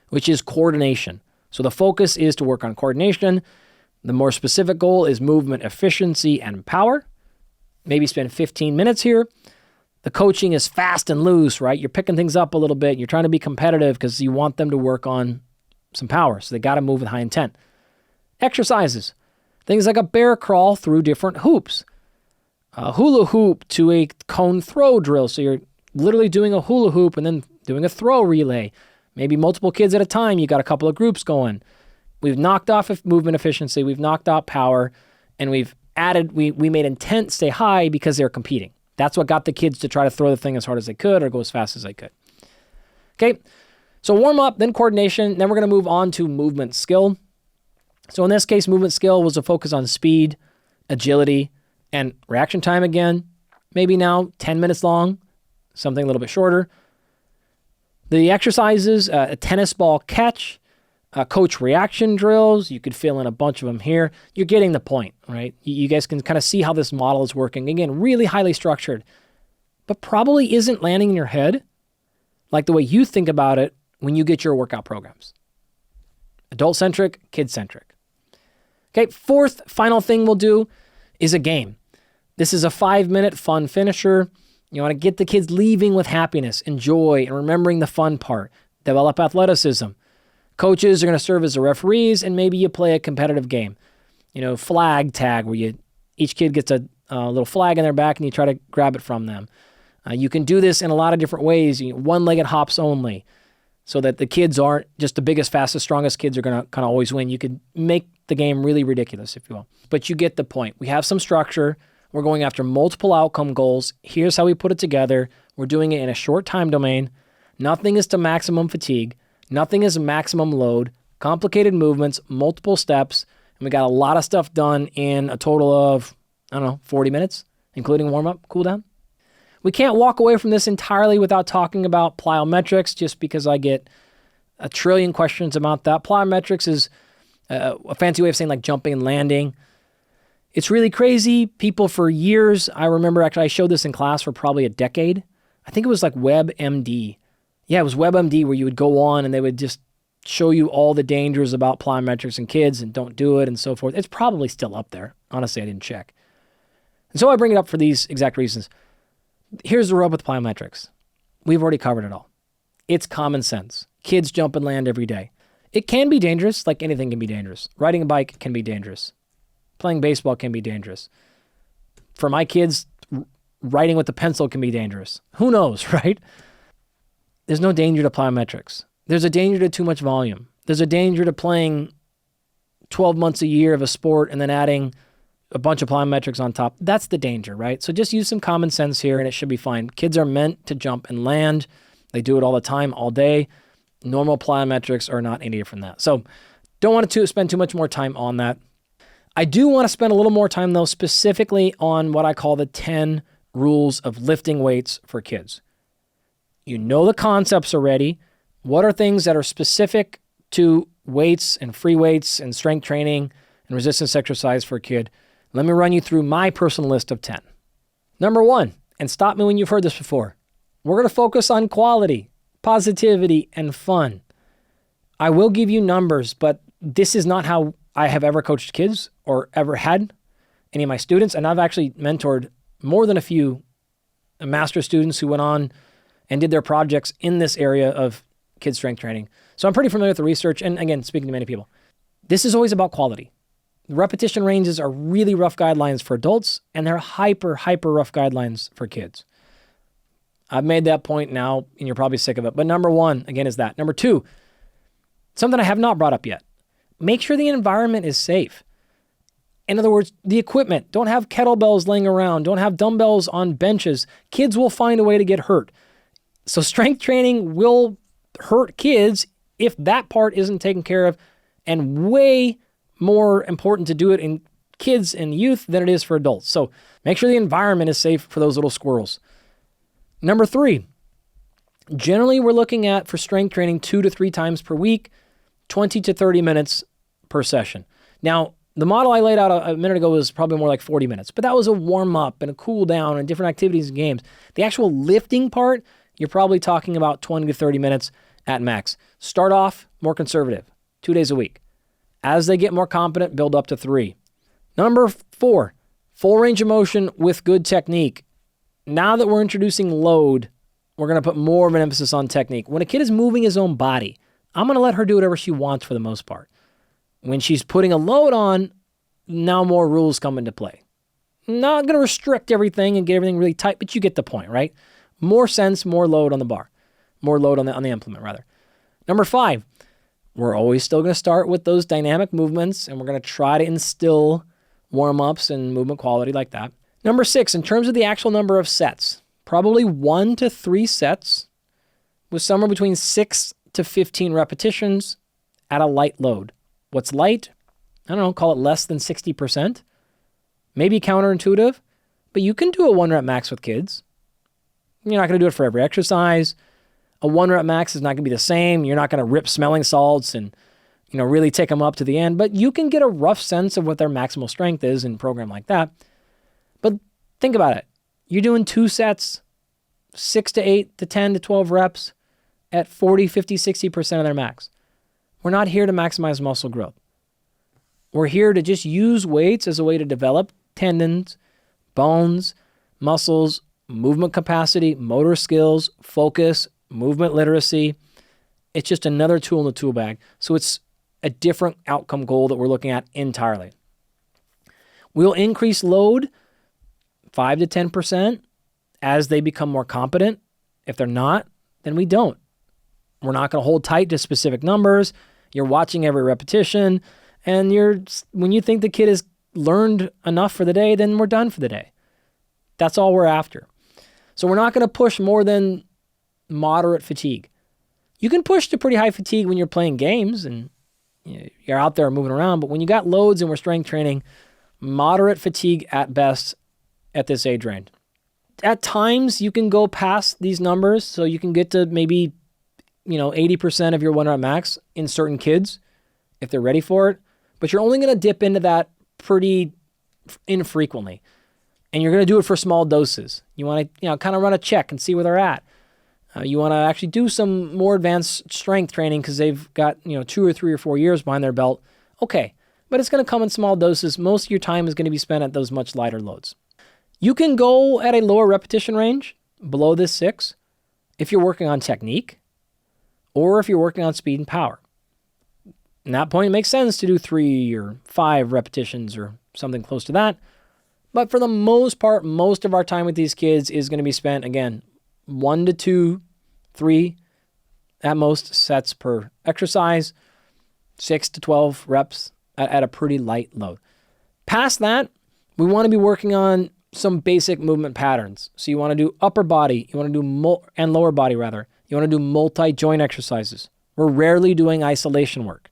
which is coordination. So the focus is to work on coordination. The more specific goal is movement efficiency and power. Maybe spend 15 minutes here. The coaching is fast and loose, right? You're picking things up a little bit. You're trying to be competitive because you want them to work on some power. So they got to move with high intent. Exercises. Things like a bear crawl through different hoops. A hula hoop to a cone throw drill. So you're literally doing a hula hoop and then doing a throw relay. Maybe multiple kids at a time. You got a couple of groups going. We've knocked off movement efficiency. We've knocked out power. And we've added, we made intent stay high because they're competing. That's what got the kids to try to throw the thing as hard as they could or go as fast as they could. Okay, so warm up, then coordination. Then we're going to move on to movement skill. So in this case, movement skill was a focus on speed, agility, and reaction time again. Maybe now 10 minutes long, something a little bit shorter. The exercises, a tennis ball catch, coach reaction drills. You could fill in a bunch of them here. You're getting the point, right? You guys can kind of see how this model is working. Again, really highly structured, but probably isn't landing in your head like the way you think about it when you get your workout programs. Adult-centric, kid-centric. Okay, fourth, final thing we'll do is a game. This is a 5-minute fun finisher. You want to get the kids leaving with happiness and joy and remembering the fun part. Develop athleticism. Coaches are going to serve as the referees, and maybe you play a competitive game. Flag tag, where each kid gets a little flag in their back and you try to grab it from them. You can do this in a lot of different ways. One-legged hops only, so that the kids aren't just the biggest, fastest, strongest kids are going to kind of always win. You could make the game really ridiculous, if you will. But you get the point. We have some structure. We're going after multiple outcome goals. Here's how we put it together. We're doing it in a short time domain. Nothing is to maximum fatigue. Nothing is maximum load. Complicated movements, multiple steps, and we got a lot of stuff done in a total of, 40 minutes, including warm-up, cool-down. We can't walk away from this entirely without talking about plyometrics, just because I get a trillion questions about that. Plyometrics is a fancy way of saying like jumping and landing. It's really crazy. People for years, I remember actually I showed this in class for probably a decade. I think it was like WebMD. Yeah, it was WebMD where you would go on and they would just show you all the dangers about plyometrics in kids and don't do it and so forth. It's probably still up there. Honestly, I didn't check. And so I bring it up for these exact reasons. Here's the rub with plyometrics. We've already covered it all. It's common sense. Kids jump and land every day. It can be dangerous, like anything can be dangerous. Riding a bike can be dangerous. Playing baseball can be dangerous. For my kids, writing with a pencil can be dangerous. Who knows, right? There's no danger to plyometrics. There's a danger to too much volume. There's a danger to playing 12 months a year of a sport and then adding a bunch of plyometrics on top. That's the danger, right? So just use some common sense here and it should be fine. Kids are meant to jump and land. They do it all the time, all day. Normal plyometrics are not any different from that. So don't want to spend too much more time on that. I do want to spend a little more time, though, specifically on what I call the 10 rules of lifting weights for kids. You know the concepts already. What are things that are specific to weights and free weights and strength training and resistance exercise for a kid? Let me run you through my personal list of 10. Number 1, and stop me when you've heard this before, we're going to focus on quality, positivity, and fun. I will give you numbers, but this is not how I have ever coached kids or ever had any of my students. And I've actually mentored more than a few master students who went on and did their projects in this area of kids strength training. So I'm pretty familiar with the research. And again, speaking to many people, this is always about quality. The repetition ranges are really rough guidelines for adults, and they're hyper rough guidelines for kids. I've made that point now, and you're probably sick of it. But number 1, again, is that. Number 2, something I have not brought up yet. Make sure the environment is safe. In other words, the equipment. Don't have kettlebells laying around. Don't have dumbbells on benches. Kids will find a way to get hurt. So strength training will hurt kids if that part isn't taken care of and way more important to do it in kids and youth than it is for adults. So make sure the environment is safe for those little squirrels. Number 3, generally we're looking at, for strength training, 2 to 3 times per week, 20 to 30 minutes per session. Now, the model I laid out a minute ago was probably more like 40 minutes, but that was a warm up and a cool down and different activities and games. The actual lifting part, you're probably talking about 20 to 30 minutes at max. Start off more conservative, 2 days a week. As they get more competent, build up to 3. Number 4, full range of motion with good technique. Now that we're introducing load, we're going to put more of an emphasis on technique. When a kid is moving his own body, I'm going to let her do whatever she wants for the most part. When she's putting a load on, now more rules come into play. Not going to restrict everything and get everything really tight, but you get the point, right? More sense, more load on the bar. More load on the implement, rather. Number 5, we're always still going to start with those dynamic movements, and we're going to try to instill warm-ups and movement quality like that. Number 6, in terms of the actual number of sets, probably 1 to 3 sets with somewhere between 6 to 15 repetitions at a light load. What's light? I don't know, call it less than 60%. Maybe counterintuitive, but you can do a 1 rep max with kids. You're not going to do it for every exercise. A 1 rep max is not going to be the same. You're not going to rip smelling salts and really take them up to the end, but you can get a rough sense of what their maximal strength is in a program like that. But think about it. You're doing 2 sets, 6 to 8 to 10 to 12 reps at 40, 50, 60% of their max. We're not here to maximize muscle growth. We're here to just use weights as a way to develop tendons, bones, muscles, movement capacity, motor skills, focus, movement literacy. It's just another tool in the tool bag. So it's a different outcome goal that we're looking at entirely. We'll increase load 5 to 10% as they become more competent. If they're not, then we don't. We're not going to hold tight to specific numbers. You're watching every repetition, and when you think the kid has learned enough for the day, then we're done for the day. That's all we're after. So we're not going to push more than moderate fatigue. You can push to pretty high fatigue when you're playing games and you're out there moving around, but when you got loads and we're strength training, moderate fatigue at best at this age range. At times, you can go past these numbers, so you can get to maybe 80% of your 1 rep max in certain kids if they're ready for it, but you're only going to dip into that pretty infrequently. And you're going to do it for small doses. You want to, kind of run a check and see where they're at. You want to actually do some more advanced strength training because they've got, 2 or 3 or 4 years behind their belt. Okay, but it's going to come in small doses. Most of your time is going to be spent at those much lighter loads. You can go at a lower repetition range below this 6 if you're working on technique or if you're working on speed and power. At that point, it makes sense to do 3 or 5 repetitions or something close to that. But for the most part, most of our time with these kids is going to be spent, again, 1 to 2, 3 at most sets per exercise, 6 to 12 reps at a pretty light load. Past that, we want to be working on some basic movement patterns. So you want to do upper body, you want to do and lower body rather. You want to do multi-joint exercises. We're rarely doing isolation work.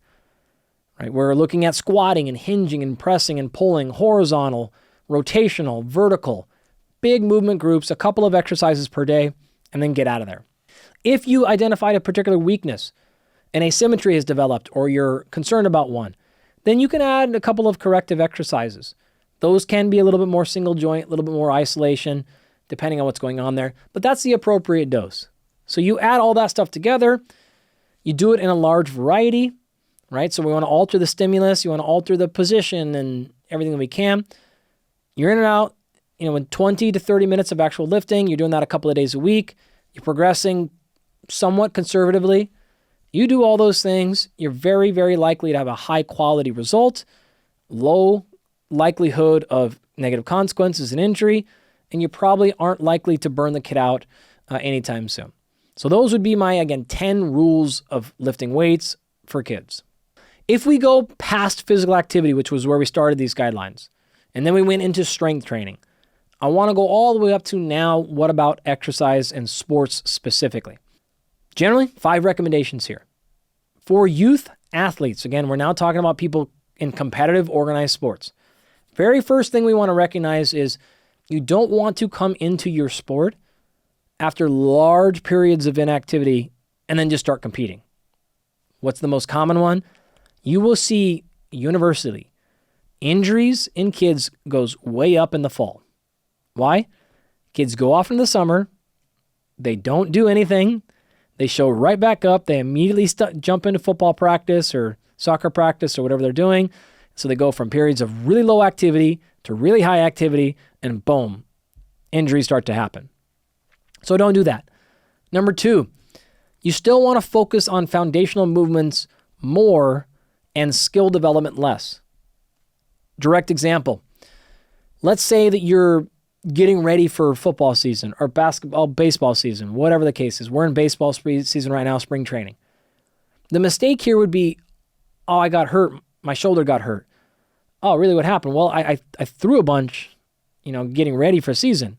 Right? We're looking at squatting and hinging and pressing and pulling, horizontal, rotational, vertical, big movement groups, a couple of exercises per day, and then get out of there. If you identified a particular weakness, an asymmetry has developed, or you're concerned about one, then you can add a couple of corrective exercises. Those can be a little bit more single joint, a little bit more isolation, depending on what's going on there, but that's the appropriate dose. So you add all that stuff together, you do it in a large variety, right? So we want to alter the stimulus, you want to alter the position and everything that we can. You're in and out, in 20 to 30 minutes of actual lifting. You're doing that a couple of days a week. You're progressing somewhat conservatively. You do all those things, you're very, very likely to have a high quality result, low likelihood of negative consequences and injury, and you probably aren't likely to burn the kid out anytime soon. So those would be my, again, 10 rules of lifting weights for kids. If we go past physical activity, which was where we started these guidelines, and then we went into strength training, I want to go all the way up to now, what about exercise and sports specifically? Generally, 5 recommendations here. For youth athletes, again, we're now talking about people in competitive organized sports. Very first thing we want to recognize is you don't want to come into your sport after large periods of inactivity and then just start competing. What's the most common one? You will see universally injuries in kids goes way up in the fall. Why? Kids go off in the summer. They don't do anything. They show right back up. They immediately jump into football practice or soccer practice or whatever they're doing. So they go from periods of really low activity to really high activity, and boom, injuries start to happen. So don't do that. Number 2, you still want to focus on foundational movements more and skill development less. Direct example. Let's say that you're getting ready for football season or basketball, baseball season, whatever the case is. We're in baseball season right now, spring training. The mistake here would be, oh, I got hurt. My shoulder got hurt. Oh, really? What happened? Well, I threw a bunch, getting ready for season.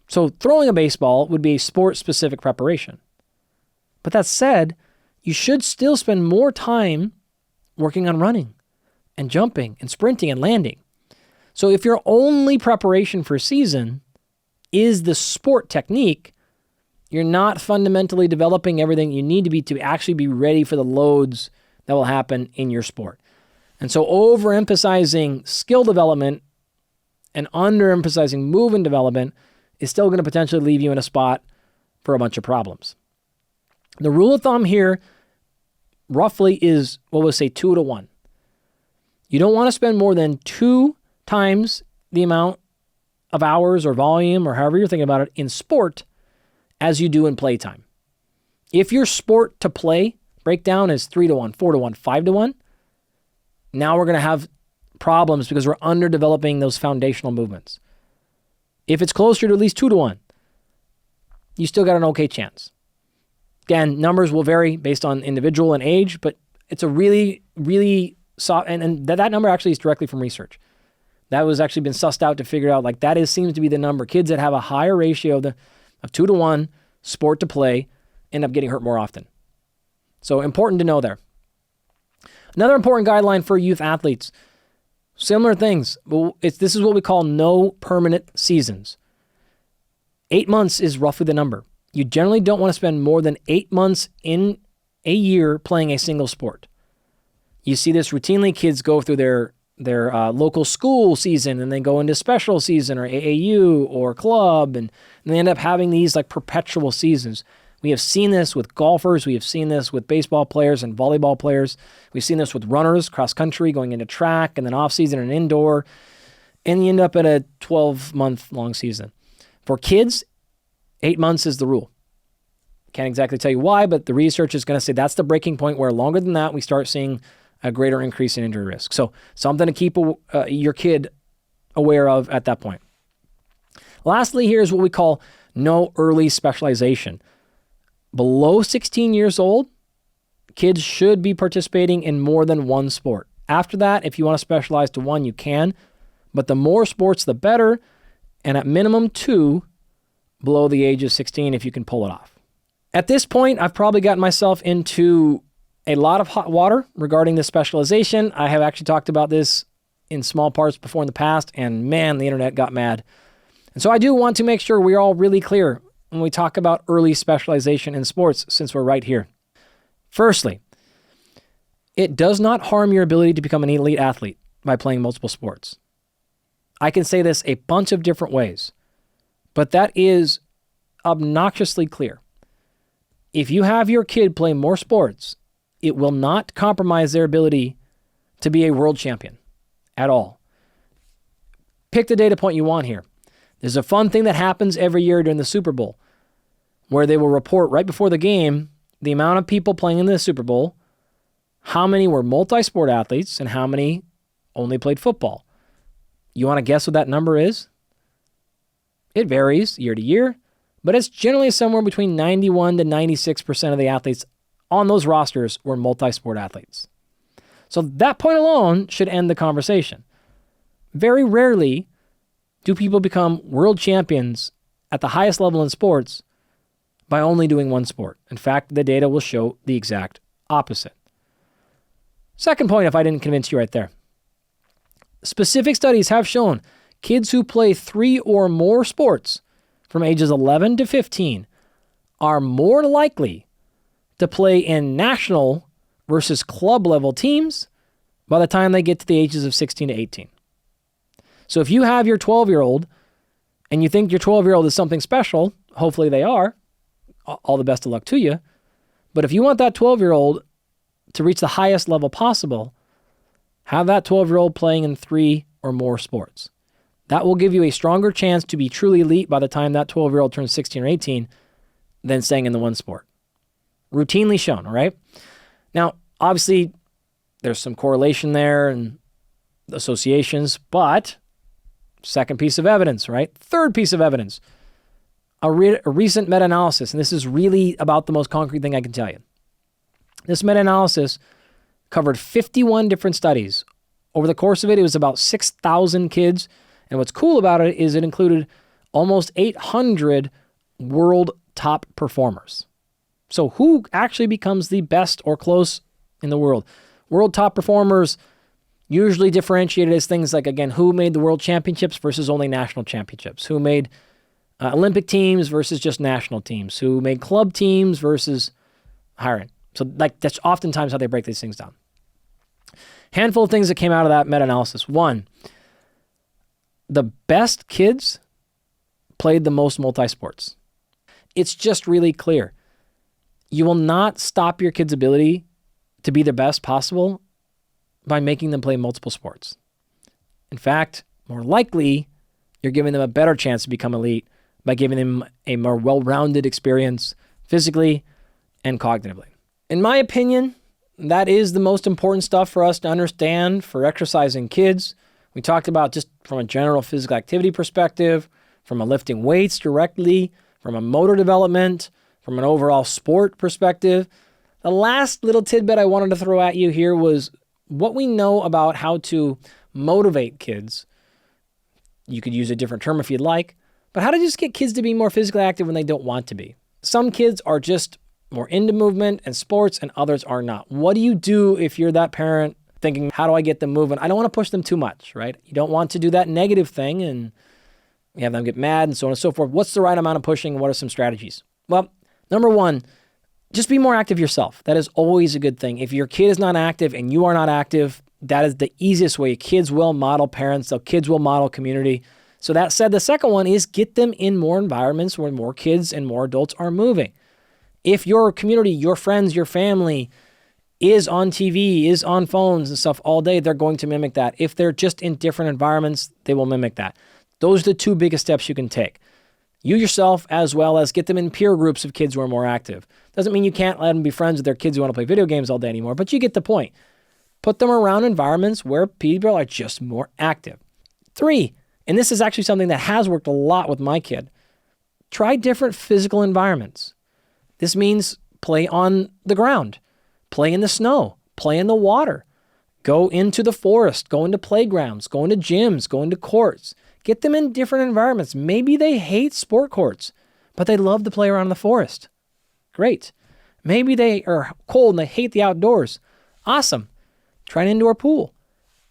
So throwing a baseball would be a sport-specific preparation. But that said, you should still spend more time working on running and jumping and sprinting and landing. So if your only preparation for season is the sport technique, you're not fundamentally developing everything you need to be to actually be ready for the loads that will happen in your sport. And so overemphasizing skill development and underemphasizing movement development is still going to potentially leave you in a spot for a bunch of problems. The rule of thumb here roughly is, what we'll say, 2 to 1. You don't want to spend more than 2 times the amount of hours or volume or however you're thinking about it in sport as you do in playtime. If your sport to play breakdown is 3 to 1, 4 to 1, 5 to 1, now we're going to have problems because we're underdeveloping those foundational movements. If it's closer to at least 2 to 1, you still got an okay chance. Again, numbers will vary based on individual and age, but it's a really, really soft, and that number actually is directly from research. That was actually been sussed out to figure out, seems to be the number. Kids that have a higher ratio of 2 to 1 sport to play end up getting hurt more often. So important to know there. Another important guideline for youth athletes, similar things. This is what we call no permanent seasons. 8 months is roughly the number. You generally don't want to spend more than 8 months in a year playing a single sport. You see this routinely. Kids go through their local school season and then go into special season or AAU or club, and they end up having these perpetual seasons. We have seen this with golfers. We have seen this with baseball players and volleyball players. We've seen this with runners, cross country, going into track and then off season and indoor, and you end up at a 12-month long season. For kids, 8 months is the rule. Can't exactly tell you why, but the research is going to say that's the breaking point where longer than that, we start seeing a greater increase in injury risk. So something to keep your kid aware of at that point. Lastly, here's what we call no early specialization. Below 16 years old, kids should be participating in more than one sport. After that, if you want to specialize to one, you can, but the more sports, the better, and at minimum 2 below the age of 16 if you can pull it off. At this point, I've probably gotten myself into a lot of hot water regarding this specialization. I have actually talked about this in small parts before in the past, and man, the internet got mad. And so I do want to make sure we're all really clear when we talk about early specialization in sports, since we're right here. Firstly, it does not harm your ability to become an elite athlete by playing multiple sports. I can say this a bunch of different ways, but that is obnoxiously clear. If you have your kid play more sports, it will not compromise their ability to be a world champion at all. Pick the data point you want here. There's a fun thing that happens every year during the Super Bowl where they will report right before the game the amount of people playing in the Super Bowl, how many were multi-sport athletes, and how many only played football. You want to guess what that number is? It varies year to year, but it's generally somewhere between 91 to 96% of the athletes on those rosters were multi-sport athletes. So that point alone should end the conversation. Very rarely do people become world champions at the highest level in sports by only doing one sport. In fact, the data will show the exact opposite. Second point, if I didn't convince you right there. Specific studies have shown kids who play 3 or more sports from ages 11 to 15 are more likely to play in national versus club level teams by the time they get to the ages of 16 to 18. So if you have your 12-year-old and you think your 12-year-old is something special, hopefully they are, all the best of luck to you. But if you want that 12-year-old to reach the highest level possible, have that 12-year-old playing in 3 or more sports. That will give you a stronger chance to be truly elite by the time that 12-year-old turns 16 or 18 than staying in the one sport. Routinely shown, all right? Now, obviously, there's some correlation there and associations, but second piece of evidence, right? Third piece of evidence, a recent meta-analysis, and this is really about the most concrete thing I can tell you. This meta-analysis covered 51 different studies. Over the course of it, it was about 6,000 kids. And what's cool about it is it included almost 800 world top performers. So who actually becomes the best or close in the world? World top performers usually differentiated as things like, again, who made the world championships versus only national championships? Who made Olympic teams versus just national teams? Who made club teams versus hiring? So that's oftentimes how they break these things down. Handful of things that came out of that meta-analysis. One, the best kids played the most multi-sports. It's just really clear. You will not stop your kids' ability to be the best possible by making them play multiple sports. In fact, more likely, you're giving them a better chance to become elite by giving them a more well-rounded experience physically and cognitively. In my opinion, that is the most important stuff for us to understand for exercising kids. We talked about just from a general physical activity perspective, from a lifting weights directly, from a motor development, from an overall sport perspective. The last little tidbit I wanted to throw at you here was what we know about how to motivate kids. You could use a different term if you'd like, but how to just get kids to be more physically active when they don't want to be. Some kids are just more into movement and sports and others are not. What do you do if you're that parent thinking, how do I get them moving? I don't want to push them too much, right? You don't want to do that negative thing and you have them get mad and so on and so forth. What's the right amount of pushing and what are some strategies? Well, number one, just be more active yourself. That is always a good thing. If your kid is not active and you are not active, that is the easiest way. Kids will model parents, so kids will model community. So that said, the second one is get them in more environments where more kids and more adults are moving. If your community, your friends, your family is on TV, is on phones and stuff all day, they're going to mimic that. If they're just in different environments, they will mimic that. Those are the two biggest steps you can take. You yourself, as well as get them in peer groups of kids who are more active. Doesn't mean you can't let them be friends with their kids who want to play video games all day anymore, but you get the point. Put them around environments where people are just more active. 3, and this is actually something that has worked a lot with my kid, try different physical environments. This means play on the ground, play in the snow, play in the water, go into the forest, go into playgrounds, go into gyms, go into courts. Get them in different environments. Maybe they hate sport courts, but they love to play around in the forest. Great. Maybe they are cold and they hate the outdoors. Awesome. Try an indoor pool.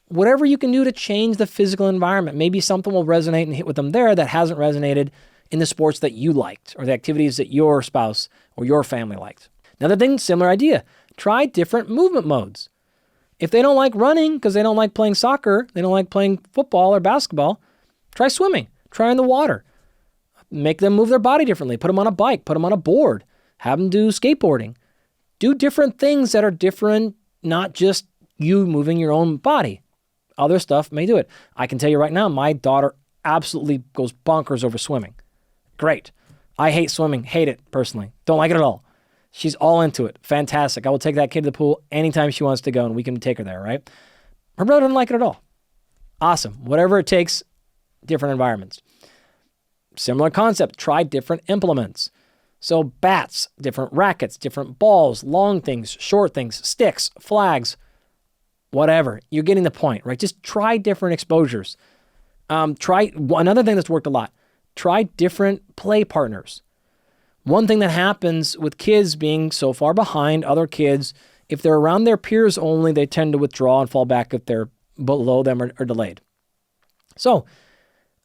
Whatever you can do to change the physical environment. Maybe something will resonate and hit with them there that hasn't resonated in the sports that you liked or the activities that your spouse or your family liked. Another thing, similar idea. Try different movement modes. If they don't like running because they don't like playing soccer, they don't like playing football or basketball, try swimming. Try in the water. Make them move their body differently. Put them on a bike. Put them on a board. Have them do skateboarding. Do different things that are different, not just you moving your own body. Other stuff may do it. I can tell you right now, my daughter absolutely goes bonkers over swimming. Great. I hate swimming. Hate it, personally. Don't like it at all. She's all into it. Fantastic. I will take that kid to the pool anytime she wants to go, and we can take her there, right? Her brother doesn't like it at all. Awesome. Whatever it takes, different environments. Similar concept. Try different implements. So bats, different rackets, different balls, long things, short things, sticks, flags, whatever. You're getting the point, right? Just try different exposures. Try another thing that's worked a lot. Try different play partners. One thing that happens with kids being so far behind other kids If they're around their peers only, they tend to withdraw and fall back if they're below them or delayed. So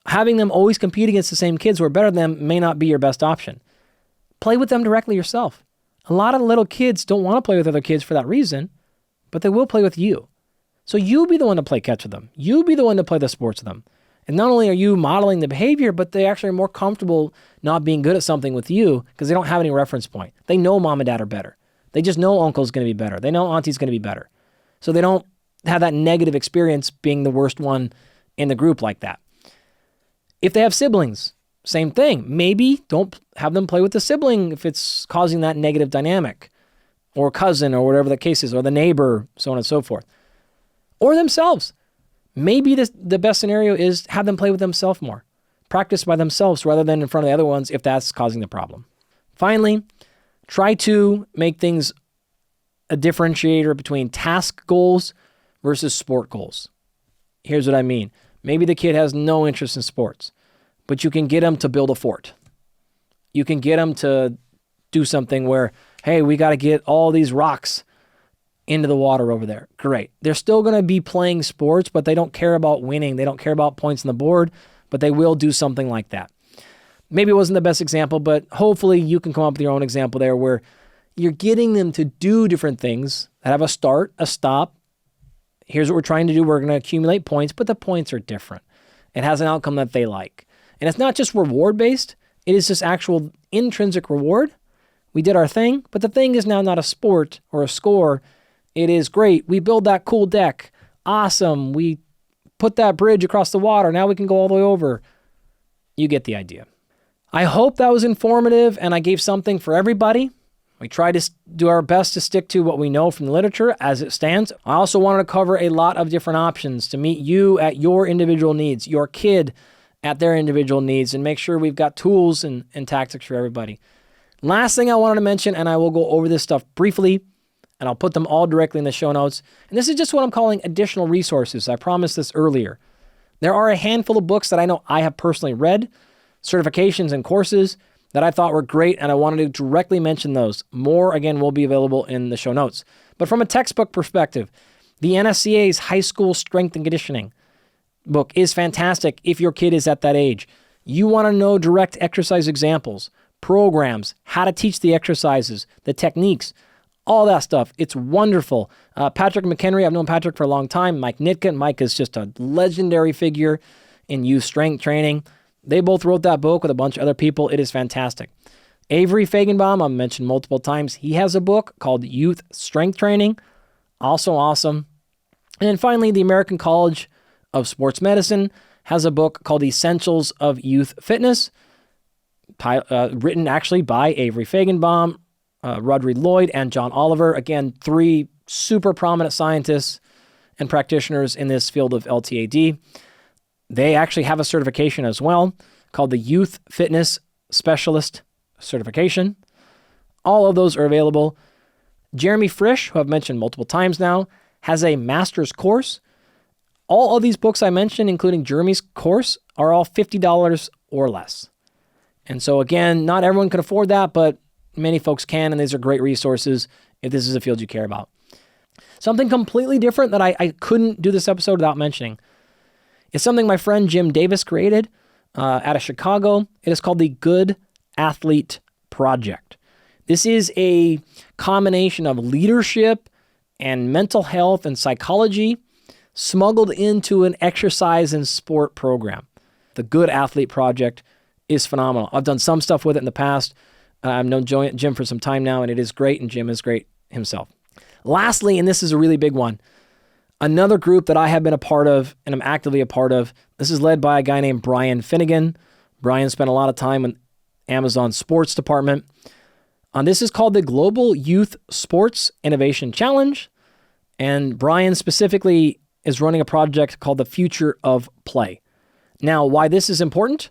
having them always compete against the same kids who are better than them may not be your best option. Play with them directly yourself. A lot of little kids don't want to play with other kids for that reason, but they will play with you. So you be the one to play catch with them. You be the one to play the sports with them. And not only are you modeling the behavior, but they actually are more comfortable not being good at something with you because they don't have any reference point. They know mom and dad are better. They just know uncle's going to be better. They know auntie's going to be better. So they don't have that negative experience being the worst one in the group like that. If they have siblings, same thing. Maybe don't have them play with the sibling if it's causing that negative dynamic, or cousin, or whatever the case is, or the neighbor, so on and so forth. Or themselves. Maybe the best scenario is have them play with themselves more. Practice by themselves rather than in front of the other ones if that's causing the problem. Finally, try to make things a differentiator between task goals versus sport goals. Here's what I mean. Maybe the kid has no interest in sports, but you can get them to build a fort. You can get them to do something where, hey, we got to get all these rocks into the water over there. Great. They're still going to be playing sports, but they don't care about winning. They don't care about points on the board, but they will do something like that. Maybe it wasn't the best example, but hopefully you can come up with your own example there where you're getting them to do different things that have a start, a stop. Here's what we're trying to do. We're going to accumulate points, but the points are different. It has an outcome that they like. And it's not just reward-based. It is just actual intrinsic reward. We did our thing, but the thing is now not a sport or a score. It is great. We build that cool deck. Awesome. We put that bridge across the water. Now we can go all the way over. You get the idea. I hope that was informative and I gave something for everybody. We try to do our best to stick to what we know from the literature as it stands. I also wanted to cover a lot of different options to meet you at your individual needs, your kid at their individual needs, and make sure we've got tools and tactics for everybody. Last thing I wanted to mention, and I will go over this stuff briefly, and I'll put them all directly in the show notes. And this is just what I'm calling additional resources. I promised this earlier. There are a handful of books that I know I have personally read, certifications and courses that I thought were great, and I wanted to directly mention those. More, again, will be available in the show notes. But from a textbook perspective, the NSCA's High School Strength and Conditioning book is fantastic if your kid is at that age. You want to know direct exercise examples, programs, how to teach the exercises, the techniques, all that stuff. It's wonderful. Patrick McHenry, I've known Patrick for a long time. Mike Nitka. Mike is just a legendary figure in youth strength training. They both wrote that book with a bunch of other people. It is fantastic. Avery Feigenbaum, I've mentioned multiple times. He has a book called Youth Strength Training. Also awesome. And then finally, the American College of Sports Medicine has a book called Essentials of Youth Fitness, written actually by Avery Feigenbaum, Rodri Lloyd, and John Oliver. Again, three super prominent scientists and practitioners in this field of LTAD. They actually have a certification as well called the Youth Fitness Specialist Certification. All of those are available. Jeremy Frisch, who I've mentioned multiple times now, has a master's course. All of these books I mentioned, including Jeremy's course, are all $50 or less. And so again, not everyone can afford that, but many folks can, and these are great resources if this is a field you care about. Something completely different that I couldn't do this episode without mentioning is something my friend Jim Davis created out of Chicago. It is called the Good Athlete Project. This is a combination of leadership and mental health and psychology smuggled into an exercise and sport program. The Good Athlete Project is phenomenal. I've done some stuff with it in the past. I've known Jim for some time now, and it is great, and Jim is great himself. Lastly, and this is a really big one, another group that I have been a part of and I'm actively a part of, this is led by a guy named Brian Finnegan. Brian spent a lot of time in Amazon's sports department. This is called the Global Youth Sports Innovation Challenge, and Brian specifically is running a project called the Future of Play. Now, why this is important?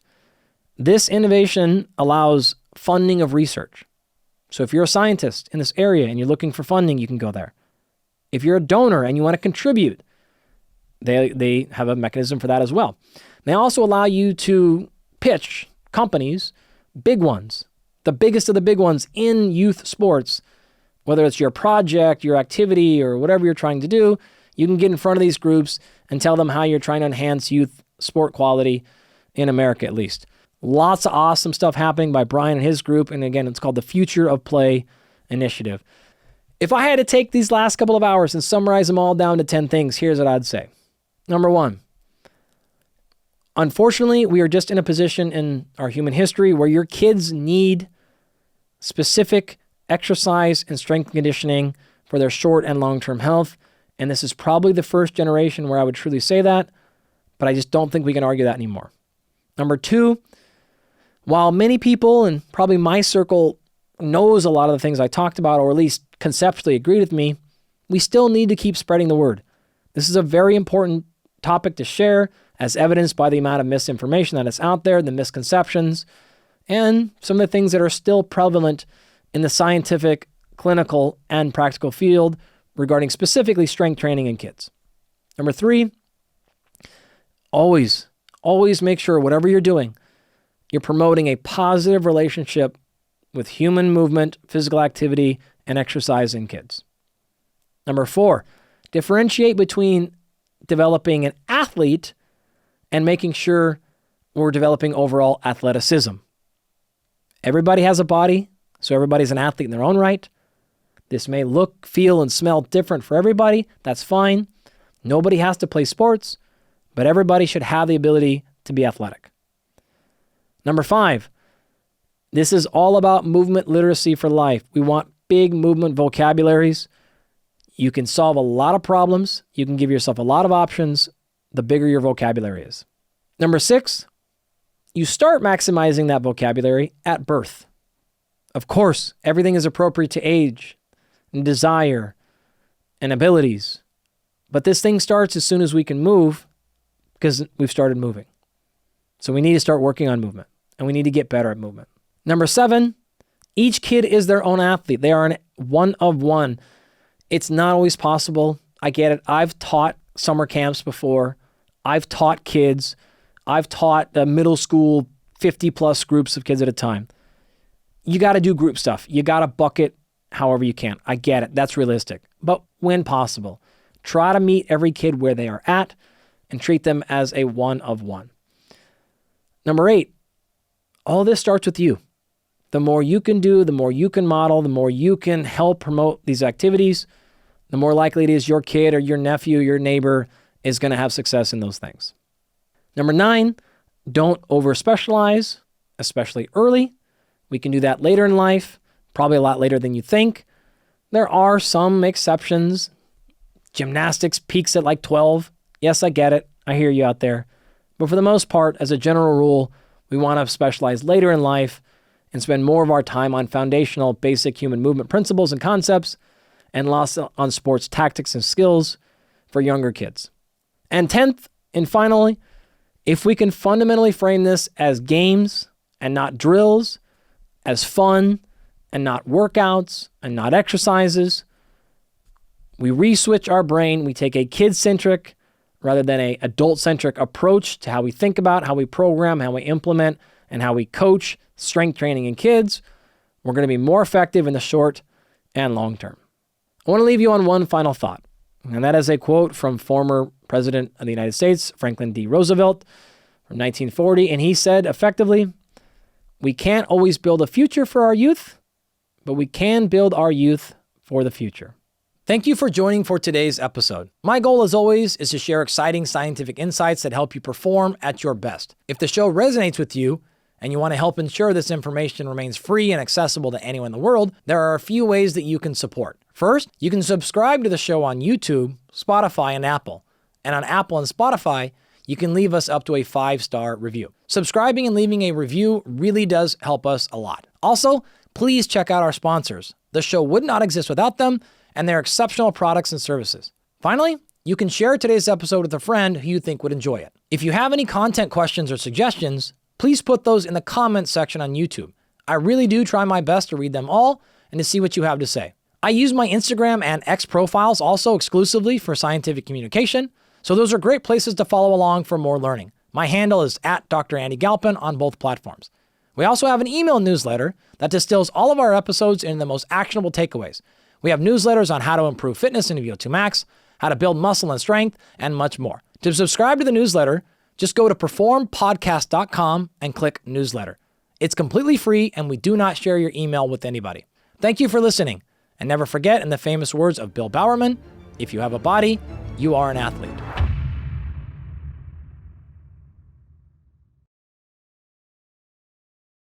This innovation allows funding of research. So if you're a scientist in this area and you're looking for funding, you can go there. If you're a donor and you want to contribute, they have a mechanism for that as well. They also allow you to pitch companies, big ones, the biggest of the big ones in youth sports, Whether it's your project, your activity, or whatever you're trying to do, you can get in front of these groups and tell them how you're trying to enhance youth sport quality in America, at least. Lots of awesome stuff happening by Brian and his group. And again, it's called the Future of Play Initiative. If I had to take these last couple of hours and summarize them all down to 10 things, here's what I'd say. Number one, unfortunately, we are just in a position in our human history where your kids need specific exercise and strength conditioning for their short and long-term health. And this is probably the first generation where I would truly say that, but I just don't think we can argue that anymore. Number two, while many people, and probably my circle, knows a lot of the things I talked about, or at least conceptually agreed with me, we still need to keep spreading the word. This is a very important topic to share, as evidenced by the amount of misinformation that is out there, the misconceptions, and some of the things that are still prevalent in the scientific, clinical, and practical field regarding specifically strength training in kids. Number three, always make sure whatever you're doing, you're promoting a positive relationship with human movement, physical activity, and exercise in kids. Number four, differentiate between developing an athlete and making sure we're developing overall athleticism. Everybody has a body, so everybody's an athlete in their own right. This may look, feel, and smell different for everybody. That's fine. Nobody has to play sports, but everybody should have the ability to be athletic. Number five, this is all about movement literacy for life. We want big movement vocabularies. You can solve a lot of problems. You can give yourself a lot of options the bigger your vocabulary is. Number six, you start maximizing that vocabulary at birth. Of course, everything is appropriate to age and desire and abilities. But this thing starts as soon as we can move because we've started moving. So we need to start working on movement, and we need to get better at movement. Number seven, each kid is their own athlete. They are one of one. It's not always possible. I get it. I've taught summer camps before. I've taught kids. I've taught the middle school 50 plus groups of kids at a time. You got to do group stuff. You got to bucket however you can. I get it. That's realistic. But when possible, try to meet every kid where they are at and treat them as a one of one. Number eight, all this starts with you. The more you can do, the more you can model, the more you can help promote these activities, the more likely it is your kid or your nephew, your neighbor is going to have success in those things. Number nine, don't over-specialize, especially early. We can do that later in life, probably a lot later than you think. There are some exceptions. Gymnastics peaks at like 12. Yes, I get it. I hear you out there. But for the most part, as a general rule, we want to specialize later in life and spend more of our time on foundational basic human movement principles and concepts and less on sports tactics and skills for younger kids. And 10th, and finally, if we can fundamentally frame this as games and not drills, as fun and not workouts and not exercises, we re-switch our brain. We take a kid-centric rather than a adult-centric approach to how we think about, how we program, how we implement, and how we coach strength training in kids. We're going to be more effective in the short and long term. I want to leave you on one final thought, and that is a quote from former President of the United States, Franklin D. Roosevelt, from 1940, and he said effectively, "We can't always build a future for our youth, but we can build our youth for the future." Thank you for joining for today's episode. My goal, as always, is to share exciting scientific insights that help you perform at your best. If the show resonates with you and you want to help ensure this information remains free and accessible to anyone in the world, there are a few ways that you can support. First, you can subscribe to the show on YouTube, Spotify, and Apple. And on Apple and Spotify, you can leave us up to a 5-star review. Subscribing and leaving a review really does help us a lot. Also, please check out our sponsors. The show would not exist without them, and their exceptional products and services. Finally, you can share today's episode with a friend who you think would enjoy it. If you have any content questions or suggestions, please put those in the comments section on YouTube. I really do try my best to read them all and to see what you have to say. I use my Instagram and X profiles also exclusively for scientific communication, so those are great places to follow along for more learning. My handle is @DrAndyGalpin on both platforms. We also have an email newsletter that distills all of our episodes into the most actionable takeaways. We have newsletters on how to improve fitness in VO2 max, how to build muscle and strength, and much more. To subscribe to the newsletter, just go to performpodcast.com and click newsletter. It's completely free, and we do not share your email with anybody. Thank you for listening. And never forget, in the famous words of Bill Bowerman, if you have a body, you are an athlete.